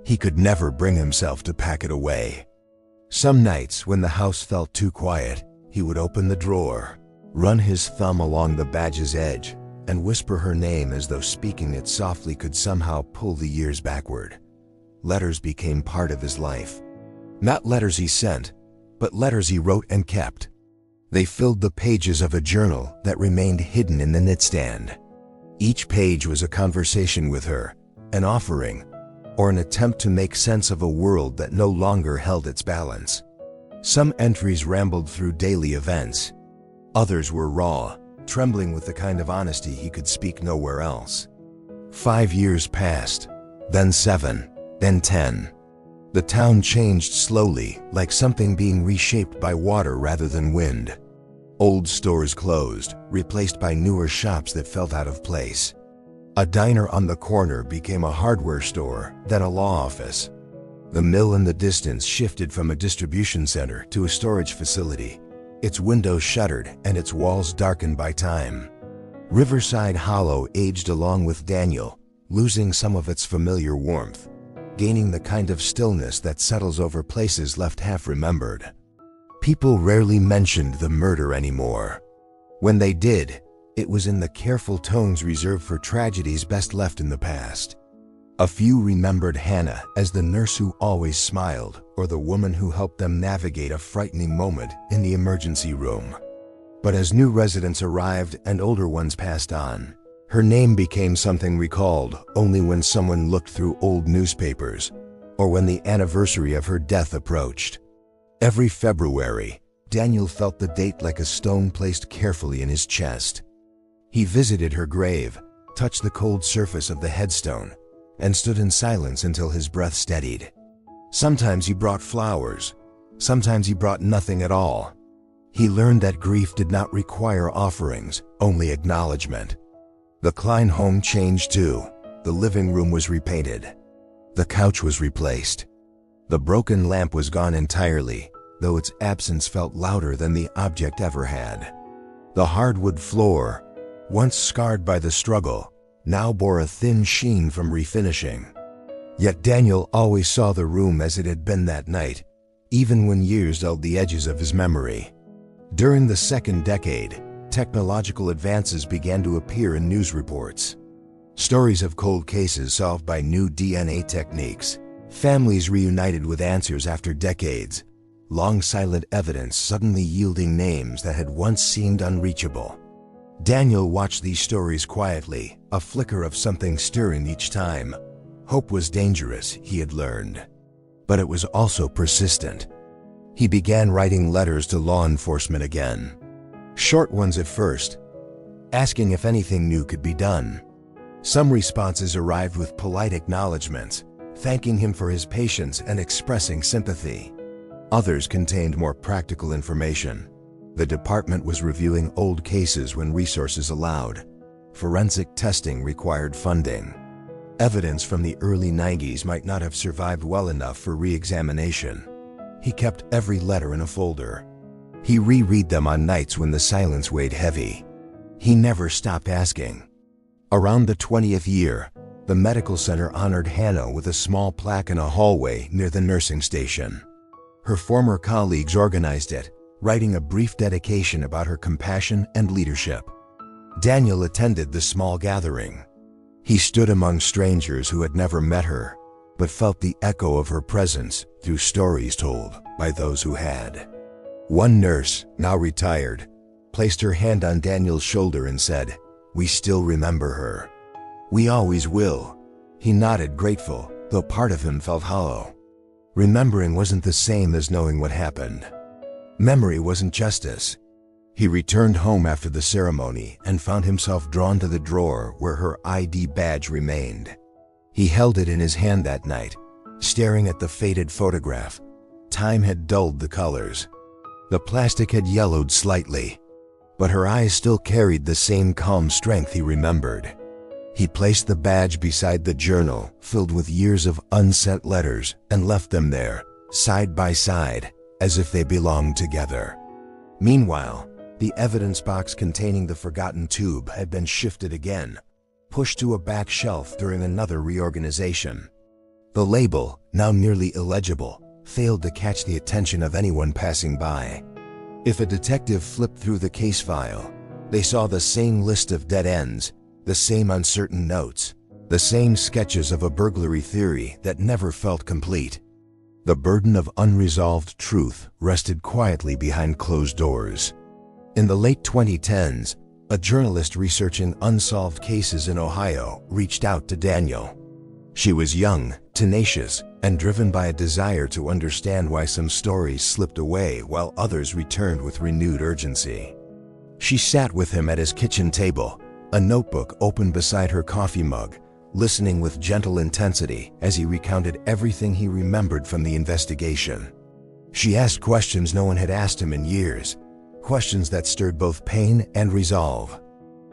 He could never bring himself to pack it away. Some nights, when the house felt too quiet, he would open the drawer, run his thumb along the badge's edge, and whisper her name as though speaking it softly could somehow pull the years backward. Letters became part of his life. Not letters he sent, but letters he wrote and kept. They filled the pages of a journal that remained hidden in the nightstand. Each page was a conversation with her, an offering, or an attempt to make sense of a world that no longer held its balance. Some entries rambled through daily events. Others were raw, trembling with the kind of honesty he could speak nowhere else. 5 years passed, then 7, then 10. The town changed slowly, like something being reshaped by water rather than wind. Old stores closed, replaced by newer shops that felt out of place. A diner on the corner became a hardware store, then a law office. The mill in the distance shifted from a distribution center to a storage facility, its windows shuttered and its walls darkened by time. Riverside Hollow aged along with Daniel, losing some of its familiar warmth, gaining the kind of stillness that settles over places left half-remembered. People rarely mentioned the murder anymore. When they did, it was in the careful tones reserved for tragedies best left in the past. A few remembered Hannah as the nurse who always smiled, or the woman who helped them navigate a frightening moment in the emergency room. But as new residents arrived and older ones passed on, her name became something recalled only when someone looked through old newspapers, or when the anniversary of her death approached. Every February, Daniel felt the date like a stone placed carefully in his chest. He visited her grave, touched the cold surface of the headstone, and stood in silence until his breath steadied. Sometimes he brought flowers, sometimes he brought nothing at all. He learned that grief did not require offerings, only acknowledgement. The Klein home changed too. The living room was repainted. The couch was replaced. The broken lamp was gone entirely, though its absence felt louder than the object ever had. The hardwood floor, once scarred by the struggle, now bore a thin sheen from refinishing. Yet Daniel always saw the room as it had been that night, even when years dulled the edges of his memory. During the second decade, technological advances began to appear in news reports. Stories of cold cases solved by new DNA techniques, families reunited with answers after decades, long silent evidence suddenly yielding names that had once seemed unreachable. Daniel watched these stories quietly, a flicker of something stirring each time. Hope was dangerous, he had learned, but it was also persistent. He began writing letters to law enforcement again. Short ones at first, asking if anything new could be done. Some responses arrived with polite acknowledgments, thanking him for his patience and expressing sympathy. Others contained more practical information. The department was reviewing old cases when resources allowed. Forensic testing required funding. Evidence from the early 90s might not have survived well enough for re-examination. He kept every letter in a folder. He reread them on nights when the silence weighed heavy. He never stopped asking. Around the 20th year, the medical center honored Hannah with a small plaque in a hallway near the nursing station. Her former colleagues organized it, writing a brief dedication about her compassion and leadership. Daniel attended the small gathering. He stood among strangers who had never met her, but felt the echo of her presence through stories told by those who had. One nurse, now retired, placed her hand on Daniel's shoulder and said, "We still remember her." "We always will." He nodded, grateful, though part of him felt hollow. Remembering wasn't the same as knowing what happened. Memory wasn't justice. He returned home after the ceremony and found himself drawn to the drawer where her ID badge remained. He held it in his hand that night, staring at the faded photograph. Time had dulled the colors. The plastic had yellowed slightly, but her eyes still carried the same calm strength he remembered. He placed the badge beside the journal filled with years of unsent letters and left them there, side by side, as if they belonged together. Meanwhile, the evidence box containing the forgotten tube had been shifted again, pushed to a back shelf during another reorganization. The label, now nearly illegible, failed to catch the attention of anyone passing by. If a detective flipped through the case file, they saw the same list of dead ends, the same uncertain notes, the same sketches of a burglary theory that never felt complete. The burden of unresolved truth rested quietly behind closed doors. In the late 2010s, a journalist researching unsolved cases in Ohio reached out to Daniel. She was young, tenacious, and driven by a desire to understand why some stories slipped away while others returned with renewed urgency. She sat with him at his kitchen table, a notebook open beside her coffee mug, listening with gentle intensity as he recounted everything he remembered from the investigation. She asked questions no one had asked him in years, questions that stirred both pain and resolve.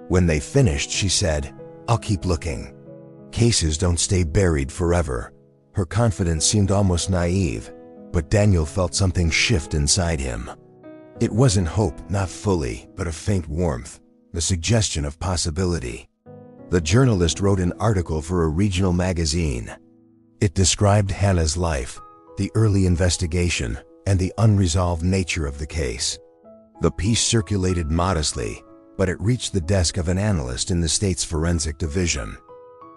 When they finished, she said, "I'll keep looking. Cases don't stay buried forever." Her confidence seemed almost naive, but Daniel felt something shift inside him. It wasn't hope, not fully, but a faint warmth, the suggestion of possibility. The journalist wrote an article for a regional magazine. It described Hannah's life, the early investigation, and the unresolved nature of the case. The piece circulated modestly, but it reached the desk of an analyst in the state's forensic division.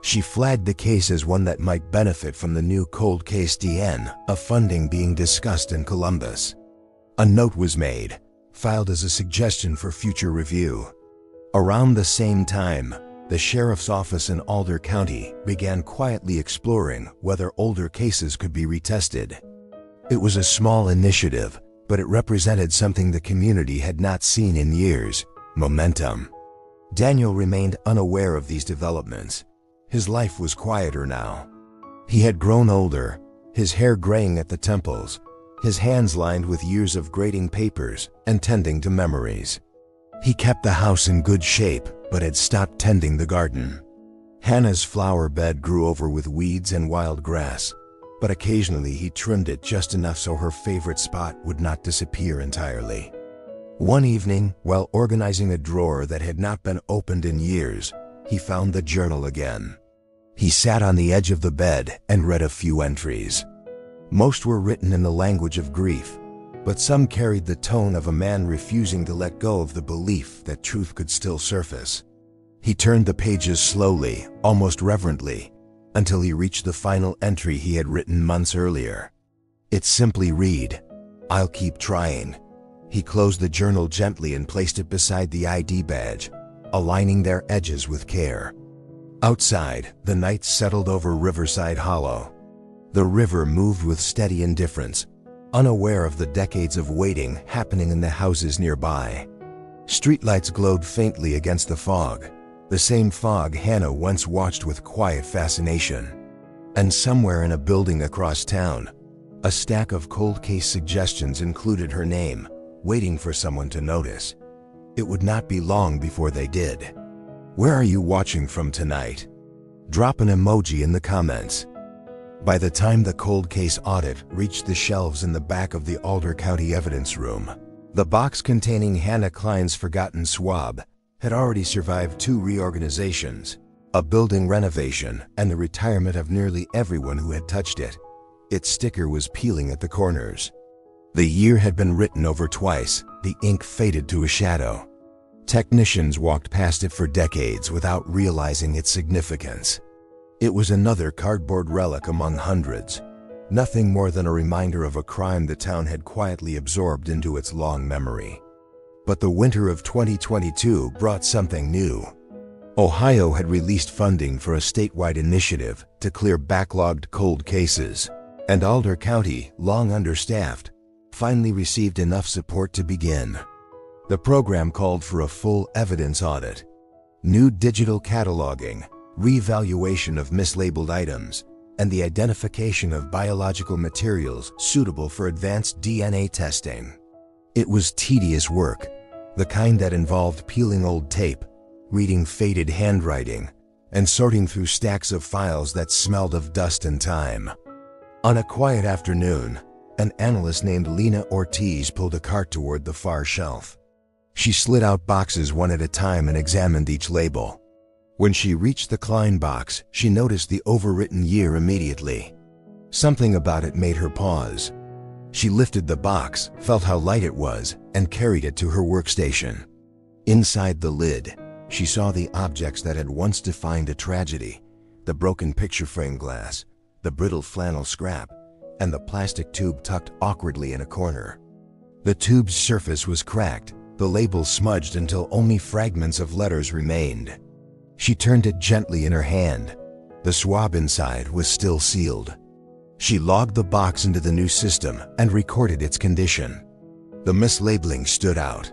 She flagged the case as one that might benefit from the new cold case DN of funding being discussed in Columbus. A note was made, filed as a suggestion for future review. Around the same time, the sheriff's office in Alder County began quietly exploring whether older cases could be retested. It was a small initiative, but it represented something the community had not seen in years: momentum. Daniel remained unaware of these developments. His life was quieter now. He had grown older, his hair graying at the temples, his hands lined with years of grading papers and tending to memories. He kept the house in good shape, but had stopped tending the garden. Hannah's flower bed grew over with weeds and wild grass, but occasionally he trimmed it just enough so her favorite spot would not disappear entirely. One evening, while organizing a drawer that had not been opened in years, he found the journal again. He sat on the edge of the bed and read a few entries. Most were written in the language of grief, but some carried the tone of a man refusing to let go of the belief that truth could still surface. He turned the pages slowly, almost reverently, until he reached the final entry he had written months earlier. It simply read, "I'll keep trying." He closed the journal gently and placed it beside the ID badge, aligning their edges with care. Outside, the night settled over Riverside Hollow. The river moved with steady indifference, unaware of the decades of waiting happening in the houses nearby. Streetlights glowed faintly against the fog, the same fog Hannah once watched with quiet fascination. And somewhere in a building across town, a stack of cold case suggestions included her name, waiting for someone to notice. It would not be long before they did. Where are you watching from tonight? Drop an emoji in the comments. By the time the cold case audit reached the shelves in the back of the Alder County evidence room, the box containing Hannah Klein's forgotten swab had already survived 2 reorganizations, a building renovation, and the retirement of nearly everyone who had touched it. Its sticker was peeling at the corners. The year had been written over twice, the ink faded to a shadow. Technicians walked past it for decades without realizing its significance. It was another cardboard relic among hundreds, nothing more than a reminder of a crime the town had quietly absorbed into its long memory. But the winter of 2022 brought something new. Ohio had released funding for a statewide initiative to clear backlogged cold cases, and Alder County, long understaffed, finally received enough support to begin. The program called for a full evidence audit, new digital cataloging, revaluation of mislabeled items, and the identification of biological materials suitable for advanced DNA testing. It was tedious work, the kind that involved peeling old tape, reading faded handwriting, and sorting through stacks of files that smelled of dust and time. On a quiet afternoon, an analyst named Lena Ortiz pulled a cart toward the far shelf. She slid out boxes one at a time and examined each label. When she reached the Klein box, she noticed the overwritten year immediately. Something about it made her pause. She lifted the box, felt how light it was, and carried it to her workstation. Inside the lid, she saw the objects that had once defined a tragedy: the broken picture frame glass, the brittle flannel scrap, and the plastic tube tucked awkwardly in a corner. The tube's surface was cracked, the label smudged until only fragments of letters remained. She turned it gently in her hand. The swab inside was still sealed. She logged the box into the new system and recorded its condition. The mislabeling stood out.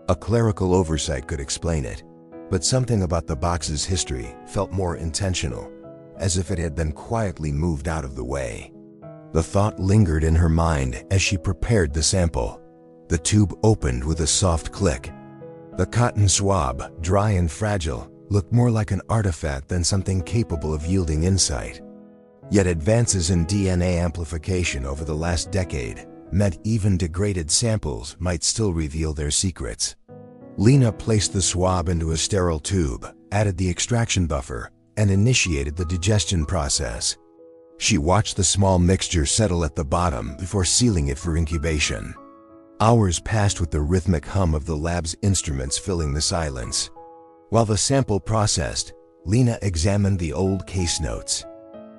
A clerical oversight could explain it, but something about the box's history felt more intentional, as if it had been quietly moved out of the way. The thought lingered in her mind as she prepared the sample. The tube opened with a soft click. The cotton swab, dry and fragile, looked more like an artifact than something capable of yielding insight. Yet advances in DNA amplification over the last decade meant even degraded samples might still reveal their secrets. Lena placed the swab into a sterile tube, added the extraction buffer, and initiated the digestion process. She watched the small mixture settle at the bottom before sealing it for incubation. Hours passed with the rhythmic hum of the lab's instruments filling the silence. While the sample processed, Lena examined the old case notes.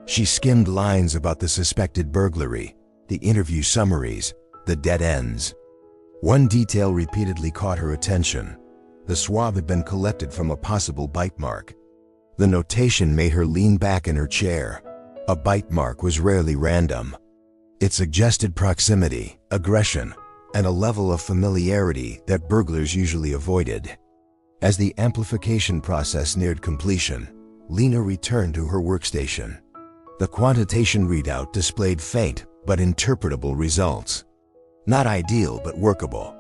She skimmed lines about the suspected burglary, the interview summaries, the dead ends. One detail repeatedly caught her attention. The swab had been collected from a possible bite mark. The notation made her lean back in her chair. A bite mark was rarely random. It suggested proximity, aggression, and a level of familiarity that burglars usually avoided. As the amplification process neared completion, Lena returned to her workstation. The quantitation readout displayed faint but interpretable results. Not ideal but workable.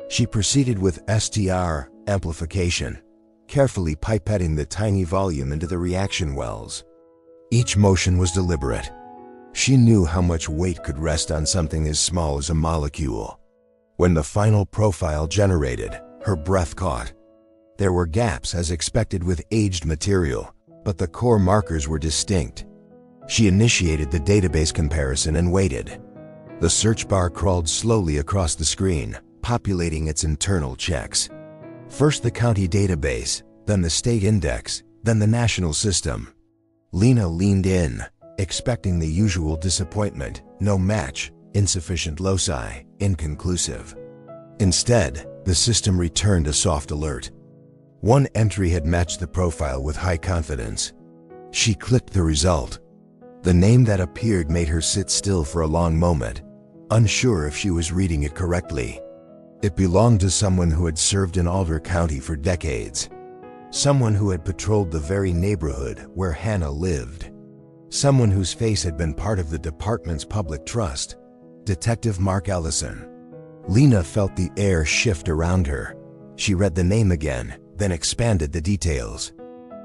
She proceeded with STR amplification, carefully pipetting the tiny volume into the reaction wells. Each motion was deliberate. She knew how much weight could rest on something as small as a molecule. When the final profile generated, her breath caught. There were gaps as expected with aged material, but the core markers were distinct. She initiated the database comparison and waited. The search bar crawled slowly across the screen, populating its internal checks. First the county database, then the state index, then the national system. Lena leaned in, expecting the usual disappointment: no match, insufficient loci, inconclusive. Instead, the system returned a soft alert. One entry had matched the profile with high confidence. She clicked the result. The name that appeared made her sit still for a long moment, unsure if she was reading it correctly. It belonged to someone who had served in Alder County for decades. Someone who had patrolled the very neighborhood where Hannah lived. Someone whose face had been part of the department's public trust. Detective Mark Ellison. Lena felt the air shift around her. She read the name again, then expanded the details.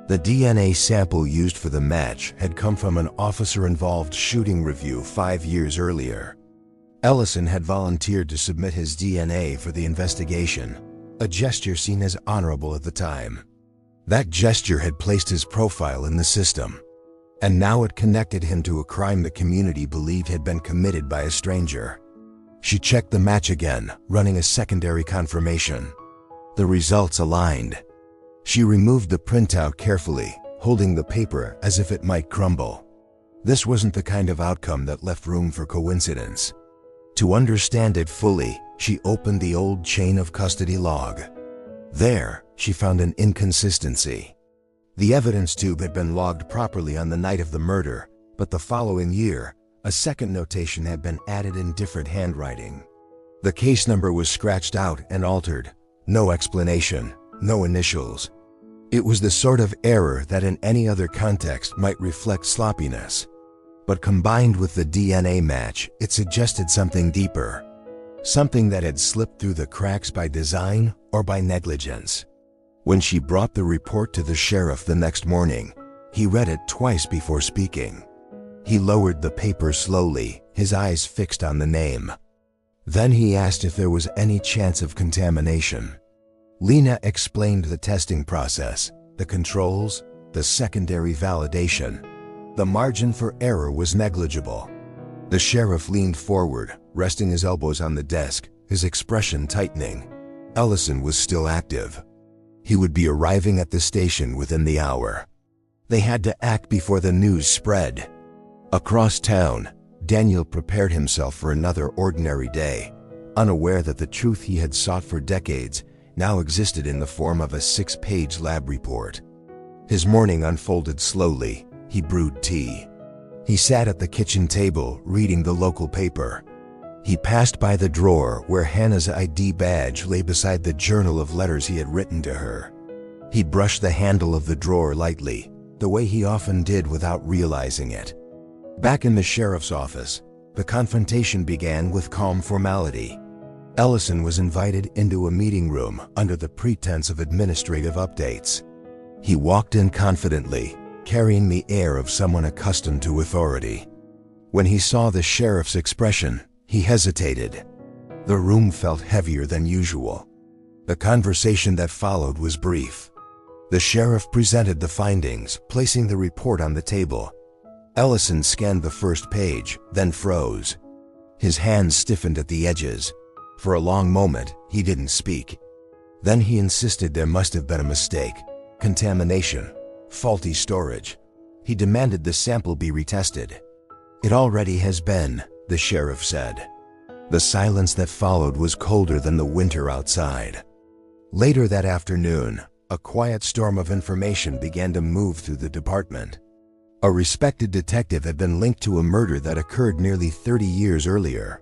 The DNA sample used for the match had come from an officer-involved shooting review 5 years earlier. Ellison had volunteered to submit his DNA for the investigation, a gesture seen as honorable at the time. That gesture had placed his profile in the system, and now it connected him to a crime the community believed had been committed by a stranger. She checked the match again, running a secondary confirmation. The results aligned. She removed the printout carefully, holding the paper as if it might crumble. This wasn't the kind of outcome that left room for coincidence. To understand it fully, she opened the old chain of custody log. There, she found an inconsistency. The evidence tube had been logged properly on the night of the murder, but the following year, a second notation had been added in different handwriting. The case number was scratched out and altered. No explanation, no initials. It was the sort of error that in any other context might reflect sloppiness. But combined with the DNA match, it suggested something deeper. Something that had slipped through the cracks by design or by negligence. When she brought the report to the sheriff the next morning, he read it twice before speaking. He lowered the paper slowly, his eyes fixed on the name. Then he asked if there was any chance of contamination. Lena explained the testing process, the controls, the secondary validation. The margin for error was negligible. The sheriff leaned forward, resting his elbows on the desk, his expression tightening. Ellison was still active. He would be arriving at the station within the hour. They had to act before the news spread. Across town, Daniel prepared himself for another ordinary day, unaware that the truth he had sought for decades now existed in the form of a 6-page lab report. His morning unfolded slowly. He brewed tea. He sat at the kitchen table, reading the local paper. He passed by the drawer where Hannah's ID badge lay beside the journal of letters he had written to her. He brushed the handle of the drawer lightly, the way he often did without realizing it. Back in the sheriff's office, the confrontation began with calm formality. Ellison was invited into a meeting room under the pretense of administrative updates. He walked in confidently, carrying the air of someone accustomed to authority. When he saw the sheriff's expression, he hesitated. The room felt heavier than usual. The conversation that followed was brief. The sheriff presented the findings, placing the report on the table. Ellison scanned the first page, then froze. His hands stiffened at the edges. For a long moment, he didn't speak. Then he insisted there must have been a mistake. Contamination. Faulty storage. He demanded the sample be retested. It already has been, the sheriff said. The silence that followed was colder than the winter outside. Later that afternoon, a quiet storm of information began to move through the department. A respected detective had been linked to a murder that occurred nearly 30 years earlier.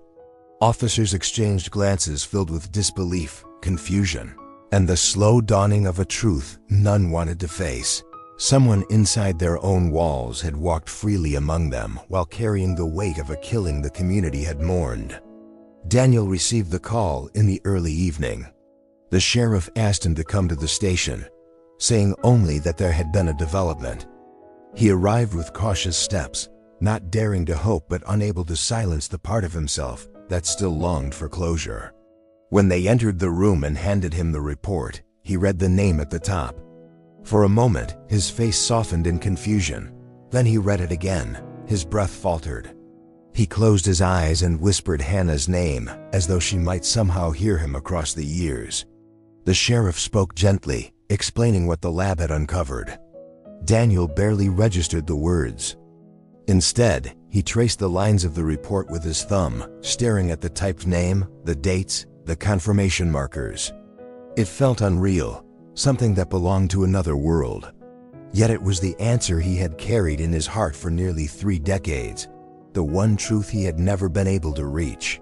Officers exchanged glances filled with disbelief, confusion, and the slow dawning of a truth none wanted to face. Someone inside their own walls had walked freely among them while carrying the weight of a killing the community had mourned. Daniel received the call in the early evening. The sheriff asked him to come to the station, saying only that there had been a development. He arrived with cautious steps, not daring to hope but unable to silence the part of himself that still longed for closure. When they entered the room and handed him the report, he read the name at the top. For a moment, his face softened in confusion. Then he read it again. His breath faltered. He closed his eyes and whispered Hannah's name, as though she might somehow hear him across the years. The sheriff spoke gently, explaining what the lab had uncovered. Daniel barely registered the words. Instead, he traced the lines of the report with his thumb, staring at the typed name, the dates, the confirmation markers. It felt unreal, something that belonged to another world. Yet it was the answer he had carried in his heart for nearly 3 decades, the one truth he had never been able to reach.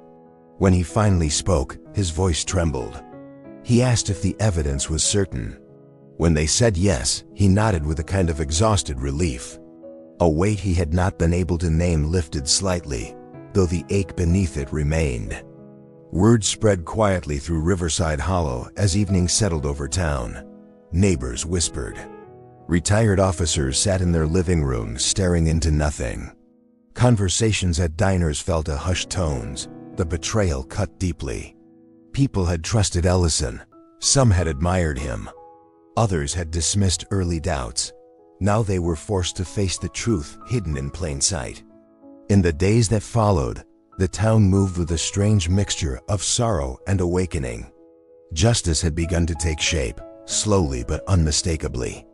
When he finally spoke, his voice trembled. He asked if the evidence was certain. When they said yes, he nodded with a kind of exhausted relief. A weight he had not been able to name lifted slightly, though the ache beneath it remained. Word spread quietly through Riverside Hollow as evening settled over town. Neighbors whispered. Retired officers sat in their living rooms staring into nothing. Conversations at diners fell to hushed tones. The betrayal cut deeply. People had trusted Ellison. Some had admired him. Others had dismissed early doubts. Now they were forced to face the truth hidden in plain sight. In the days that followed, the town moved with a strange mixture of sorrow and awakening. Justice had begun to take shape, slowly but unmistakably.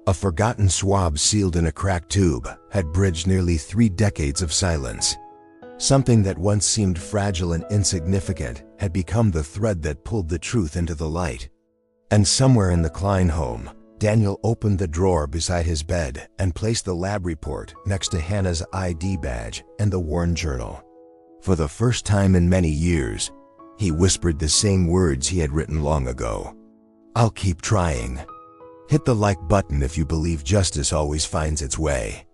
A forgotten swab sealed in a cracked tube had bridged nearly 3 decades of silence. Something that once seemed fragile and insignificant had become the thread that pulled the truth into the light. And somewhere in the Klein home, Daniel opened the drawer beside his bed and placed the lab report next to Hannah's ID badge and the worn journal. For the first time in many years, he whispered the same words he had written long ago. "I'll keep trying." Hit the like button if you believe justice always finds its way.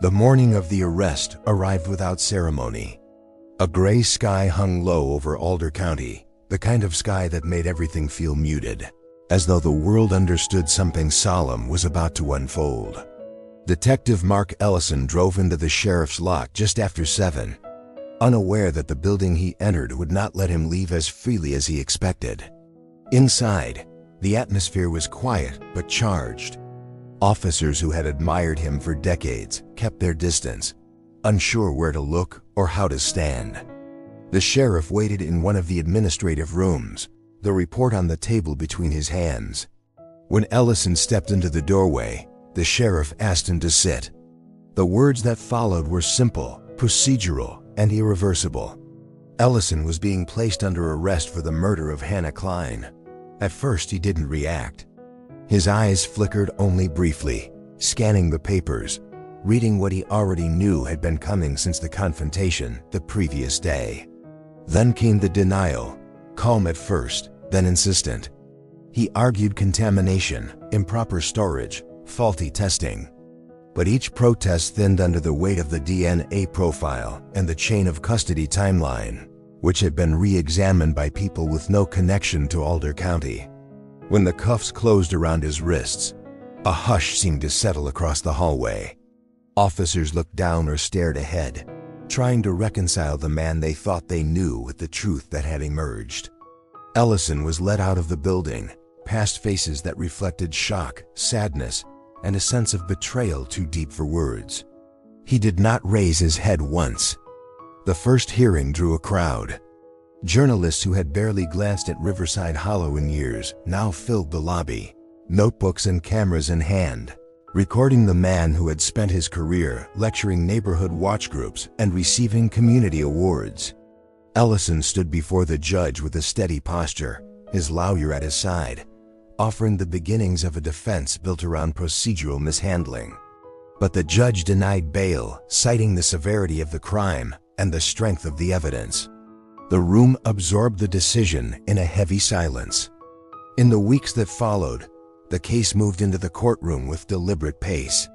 The morning of the arrest arrived without ceremony. A gray sky hung low over Alder County, the kind of sky that made everything feel muted, as though the world understood something solemn was about to unfold. Detective Mark Ellison drove into the sheriff's lot just after 7, unaware that the building he entered would not let him leave as freely as he expected. Inside, the atmosphere was quiet but charged. Officers who had admired him for decades kept their distance, unsure where to look or how to stand. The sheriff waited in one of the administrative rooms, the report on the table between his hands. When Ellison stepped into the doorway, the sheriff asked him to sit. The words that followed were simple, procedural, and irreversible. Ellison was being placed under arrest for the murder of Hannah Klein. At first he didn't react. His eyes flickered only briefly, scanning the papers, reading what he already knew had been coming since the confrontation the previous day. Then came the denial, calm at first, then insistent. He argued contamination, improper storage, faulty testing. But each protest thinned under the weight of the DNA profile and the chain of custody timeline, which had been re-examined by people with no connection to Alder County. When the cuffs closed around his wrists, a hush seemed to settle across the hallway. Officers looked down or stared ahead, trying to reconcile the man they thought they knew with the truth that had emerged. Ellison was led out of the building, past faces that reflected shock, sadness, and a sense of betrayal too deep for words. He did not raise his head once. The first hearing drew a crowd. Journalists who had barely glanced at Riverside Hollow in years now filled the lobby, notebooks and cameras in hand, recording the man who had spent his career lecturing neighborhood watch groups and receiving community awards. Ellison stood before the judge with a steady posture, his lawyer at his side, offering the beginnings of a defense built around procedural mishandling. But the judge denied bail, citing the severity of the crime and the strength of the evidence. The room absorbed the decision in a heavy silence. In the weeks that followed, the case moved into the courtroom with deliberate pace.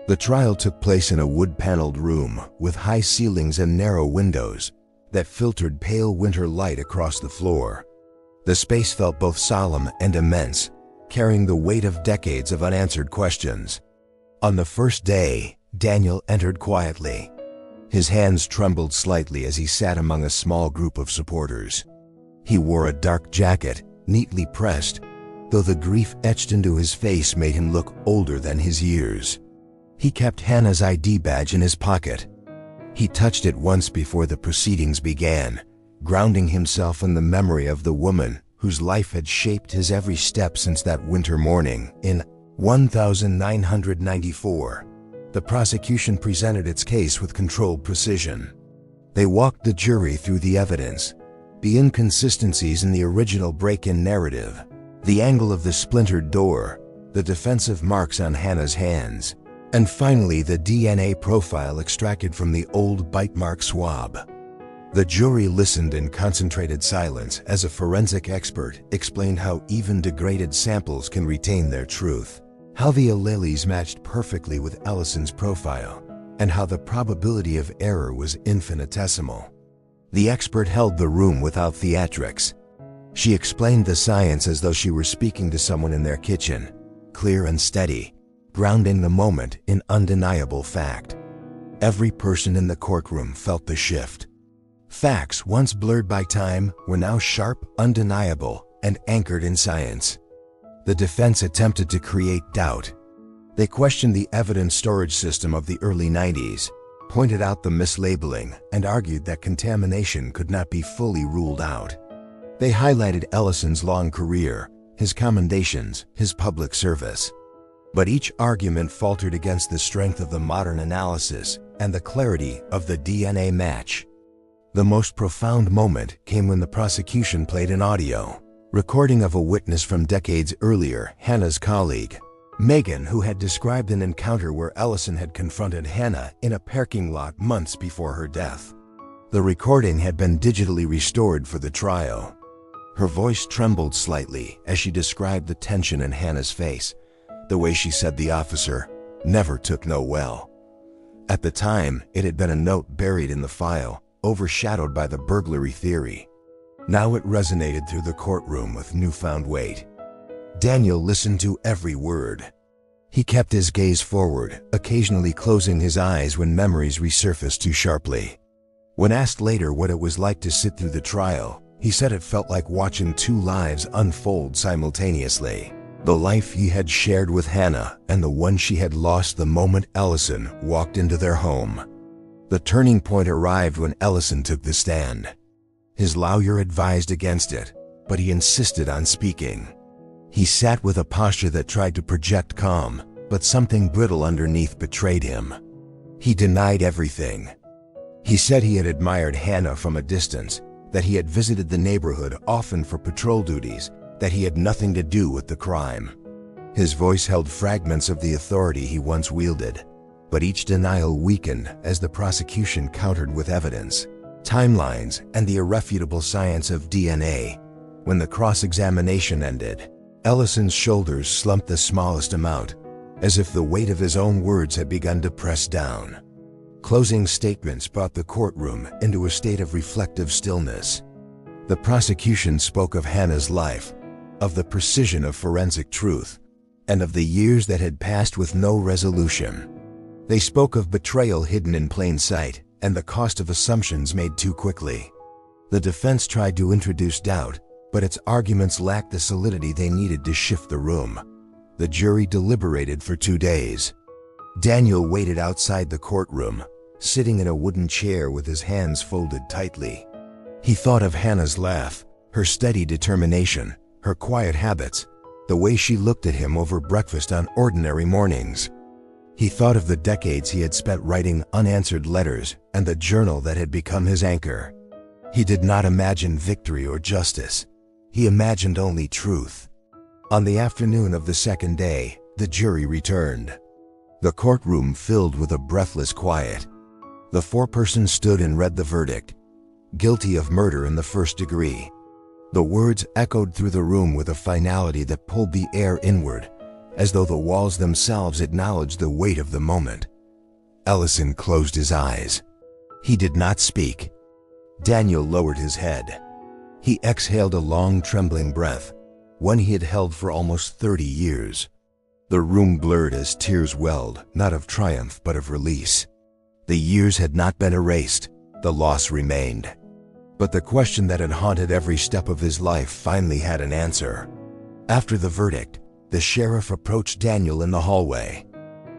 The trial took place in a wood-paneled room with high ceilings and narrow windows that filtered pale winter light across the floor. The space felt both solemn and immense, carrying the weight of decades of unanswered questions. On the first day, Daniel entered quietly. His hands trembled slightly as he sat among a small group of supporters. He wore a dark jacket, neatly pressed, though the grief etched into his face made him look older than his years. He kept Hannah's ID badge in his pocket. He touched it once before the proceedings began, grounding himself in the memory of the woman whose life had shaped his every step since that winter morning in 1994. The prosecution presented its case with controlled precision. They walked the jury through the evidence, the inconsistencies in the original break-in narrative, the angle of the splintered door, the defensive marks on Hannah's hands, and finally the DNA profile extracted from the old bite mark swab. The jury listened in concentrated silence as a forensic expert explained how even degraded samples can retain their truth, how the alleles matched perfectly with Ellison's profile, and how the probability of error was infinitesimal. The expert held the room without theatrics. She explained the science as though she were speaking to someone in their kitchen, clear and steady, grounding the moment in undeniable fact. Every person in the courtroom felt the shift. Facts once blurred by time were now sharp, undeniable, and anchored in science. The defense attempted to create doubt. They questioned the evidence storage system of the early 90s, pointed out the mislabeling, and argued that contamination could not be fully ruled out. They highlighted Ellison's long career, his commendations, his public service. But each argument faltered against the strength of the modern analysis and the clarity of the DNA match. The most profound moment came when the prosecution played an audio recording of a witness from decades earlier, Hannah's colleague, Megan, who had described an encounter where Ellison had confronted Hannah in a parking lot months before her death. The recording had been digitally restored for the trial. Her voice trembled slightly as she described the tension in Hannah's face, the way she said the officer never took no well. At the time, it had been a note buried in the file, overshadowed by the burglary theory. Now it resonated through the courtroom with newfound weight. Daniel listened to every word. He kept his gaze forward, occasionally closing his eyes when memories resurfaced too sharply. When asked later what it was like to sit through the trial, he said it felt like watching two lives unfold simultaneously. The life he had shared with Hannah and the one she had lost the moment Ellison walked into their home. The turning point arrived when Ellison took the stand. His lawyer advised against it, but he insisted on speaking. He sat with a posture that tried to project calm, but something brittle underneath betrayed him. He denied everything. He said he had admired Hannah from a distance, that he had visited the neighborhood often for patrol duties, that he had nothing to do with the crime. His voice held fragments of the authority he once wielded, but each denial weakened as the prosecution countered with evidence, timelines, and the irrefutable science of DNA. When the cross-examination ended, Ellison's shoulders slumped the smallest amount, as if the weight of his own words had begun to press down. Closing statements brought the courtroom into a state of reflective stillness. The prosecution spoke of Hannah's life, of the precision of forensic truth, and of the years that had passed with no resolution. They spoke of betrayal hidden in plain sight and the cost of assumptions made too quickly. The defense tried to introduce doubt, but its arguments lacked the solidity they needed to shift the room. The jury deliberated for 2 days. Daniel waited outside the courtroom, sitting in a wooden chair with his hands folded tightly. He thought of Hannah's laugh, her steady determination, her quiet habits, the way she looked at him over breakfast on ordinary mornings. He thought of the decades he had spent writing unanswered letters and the journal that had become his anchor. He did not imagine victory or justice. He imagined only truth. On the afternoon of the second day, the jury returned. The courtroom filled with a breathless quiet. The foreperson stood and read the verdict. guilty of murder in the first degree. The words echoed through the room with a finality that pulled the air inward, as though the walls themselves acknowledged the weight of the moment. Ellison closed his eyes. He did not speak. Daniel lowered his head. He exhaled a long, trembling breath, one he had held for almost 30 years. The room blurred as tears welled, not of triumph but of release. The years had not been erased, the loss remained. But the question that had haunted every step of his life finally had an answer. After the verdict, the sheriff approached Daniel in the hallway.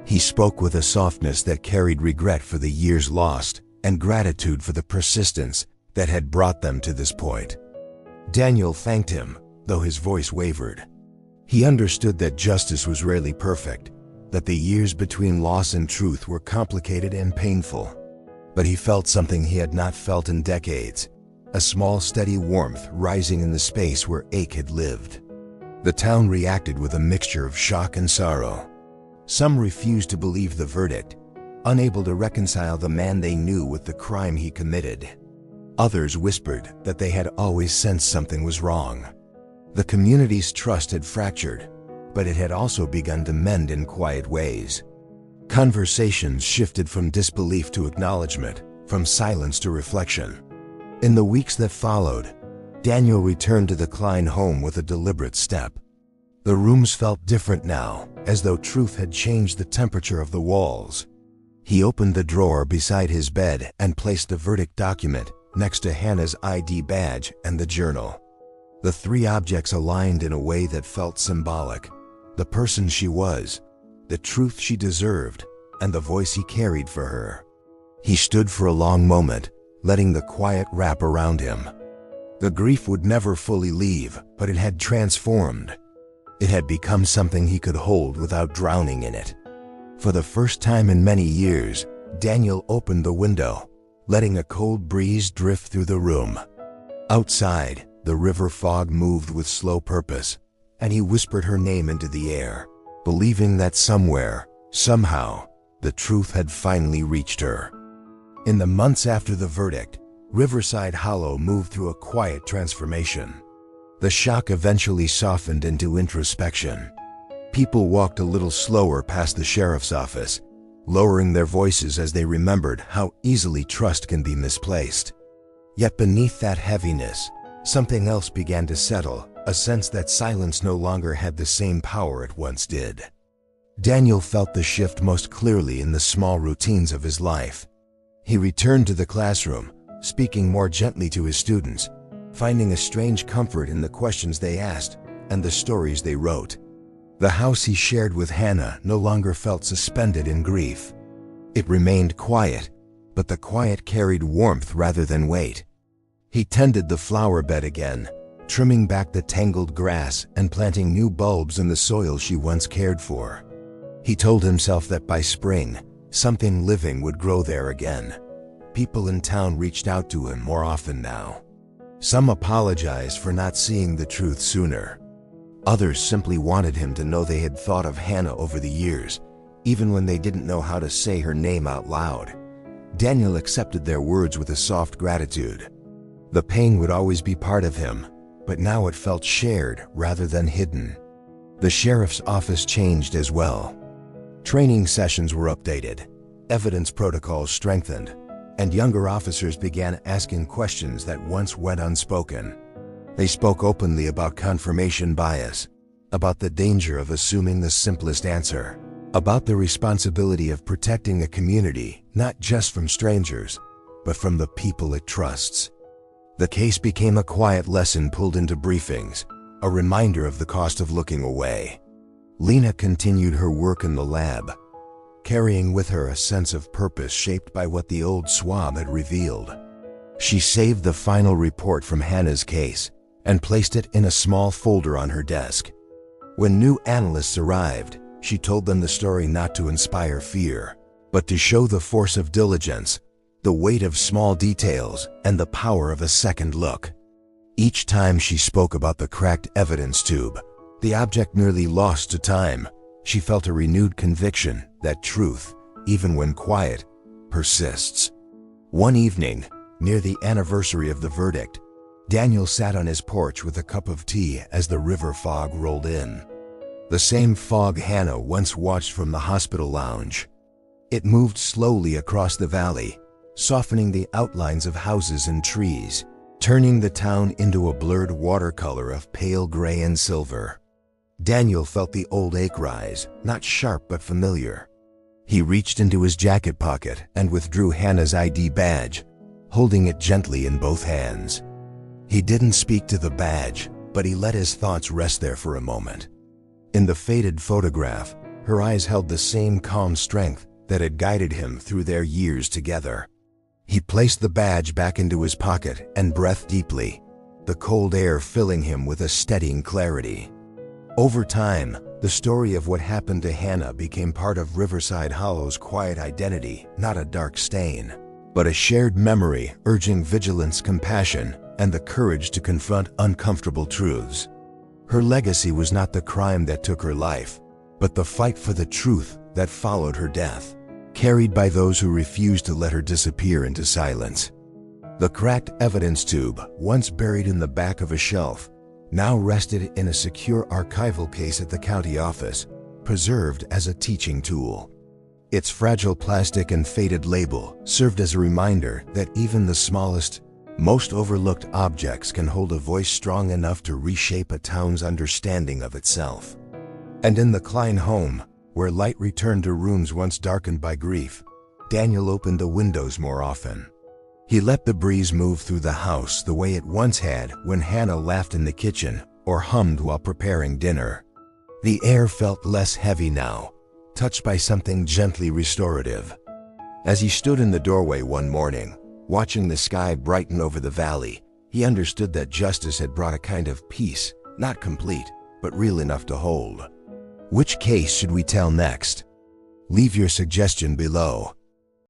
He spoke with a softness that carried regret for the years lost and gratitude for the persistence that had brought them to this point. Daniel thanked him, though his voice wavered. He understood that justice was rarely perfect, that the years between loss and truth were complicated and painful. But he felt something he had not felt in decades, a small steady warmth rising in the space where ache had lived. The town reacted with a mixture of shock and sorrow. Some refused to believe the verdict, unable to reconcile the man they knew with the crime he committed. Others whispered that they had always sensed something was wrong. The community's trust had fractured, but it had also begun to mend in quiet ways. Conversations shifted from disbelief to acknowledgement, from silence to reflection. In the weeks that followed, Daniel returned to the Klein home with a deliberate step. The rooms felt different now, as though truth had changed the temperature of the walls. He opened the drawer beside his bed and placed the verdict document next to Hannah's ID badge and the journal. The three objects aligned in a way that felt symbolic: the person she was, the truth she deserved, and the voice he carried for her. He stood for a long moment, letting the quiet wrap around him. The grief would never fully leave, but it had transformed. It had become something he could hold without drowning in it. For the first time in many years, Daniel opened the window, letting a cold breeze drift through the room. Outside, the river fog moved with slow purpose, and he whispered her name into the air, believing that somewhere, somehow, the truth had finally reached her. In the months after the verdict, Riverside Hollow moved through a quiet transformation. The shock eventually softened into introspection. People walked a little slower past the sheriff's office, lowering their voices as they remembered how easily trust can be misplaced. Yet beneath that heaviness, something else began to settle, a sense that silence no longer had the same power it once did. Daniel felt the shift most clearly in the small routines of his life. He returned to the classroom, speaking more gently to his students, finding a strange comfort in the questions they asked and the stories they wrote. The house he shared with Hannah no longer felt suspended in grief. It remained quiet, but the quiet carried warmth rather than weight. He tended the flower bed again, trimming back the tangled grass and planting new bulbs in the soil she once cared for. He told himself that by spring, something living would grow there again. People in town reached out to him more often now. Some apologized for not seeing the truth sooner. Others simply wanted him to know they had thought of Hannah over the years, even when they didn't know how to say her name out loud. Daniel accepted their words with a soft gratitude. The pain would always be part of him, but now it felt shared rather than hidden. The sheriff's office changed as well. Training sessions were updated, evidence protocols strengthened, and younger officers began asking questions that once went unspoken. They spoke openly about confirmation bias, about the danger of assuming the simplest answer, about the responsibility of protecting a community not just from strangers, but from the people it trusts. The case became a quiet lesson pulled into briefings, a reminder of the cost of looking away. Lena continued her work in the lab, carrying with her a sense of purpose shaped by what the old swab had revealed. She saved the final report from Hannah's case and placed it in a small folder on her desk. When new analysts arrived, she told them the story not to inspire fear, but to show the force of diligence, the weight of small details, and the power of a second look. Each time she spoke about the cracked evidence tube, the object nearly lost to time, she felt a renewed conviction that truth, even when quiet, persists. One evening, Near the anniversary of the verdict, Daniel sat on his porch with a cup of tea as the river fog rolled in. The same fog Hannah once watched from the hospital lounge. It moved slowly across the valley, softening the outlines of houses and trees, turning the town into a blurred watercolor of pale gray and silver. Daniel felt the old ache rise, not sharp but familiar. He reached into his jacket pocket and withdrew Hannah's ID badge, holding it gently in both hands. He didn't speak to the badge, but he let his thoughts rest there for a moment. In the faded photograph, her eyes held the same calm strength that had guided him through their years together. He placed the badge back into his pocket and breathed deeply, the cold air filling him with a steadying clarity. Over time, the story of what happened to Hannah became part of Riverside Hollow's quiet identity, not a dark stain, but a shared memory urging vigilance, compassion, and the courage to confront uncomfortable truths. Her legacy was not the crime that took her life, but the fight for the truth that followed her death, carried by those who refused to let her disappear into silence. The cracked evidence tube, once buried in the back of a shelf, now rested in a secure archival case at the county office, preserved as a teaching tool. Its fragile plastic and faded label served as a reminder that even the smallest, most overlooked objects can hold a voice strong enough to reshape a town's understanding of itself. And in the Klein home, where light returned to rooms once darkened by grief, Daniel opened the windows more often. He let the breeze move through the house the way it once had when Hannah laughed in the kitchen or hummed while preparing dinner. The air felt less heavy now, touched by something gently restorative. As he stood in the doorway one morning, watching the sky brighten over the valley, he understood that justice had brought a kind of peace, not complete, but real enough to hold. Which case should we tell next? Leave your suggestion below.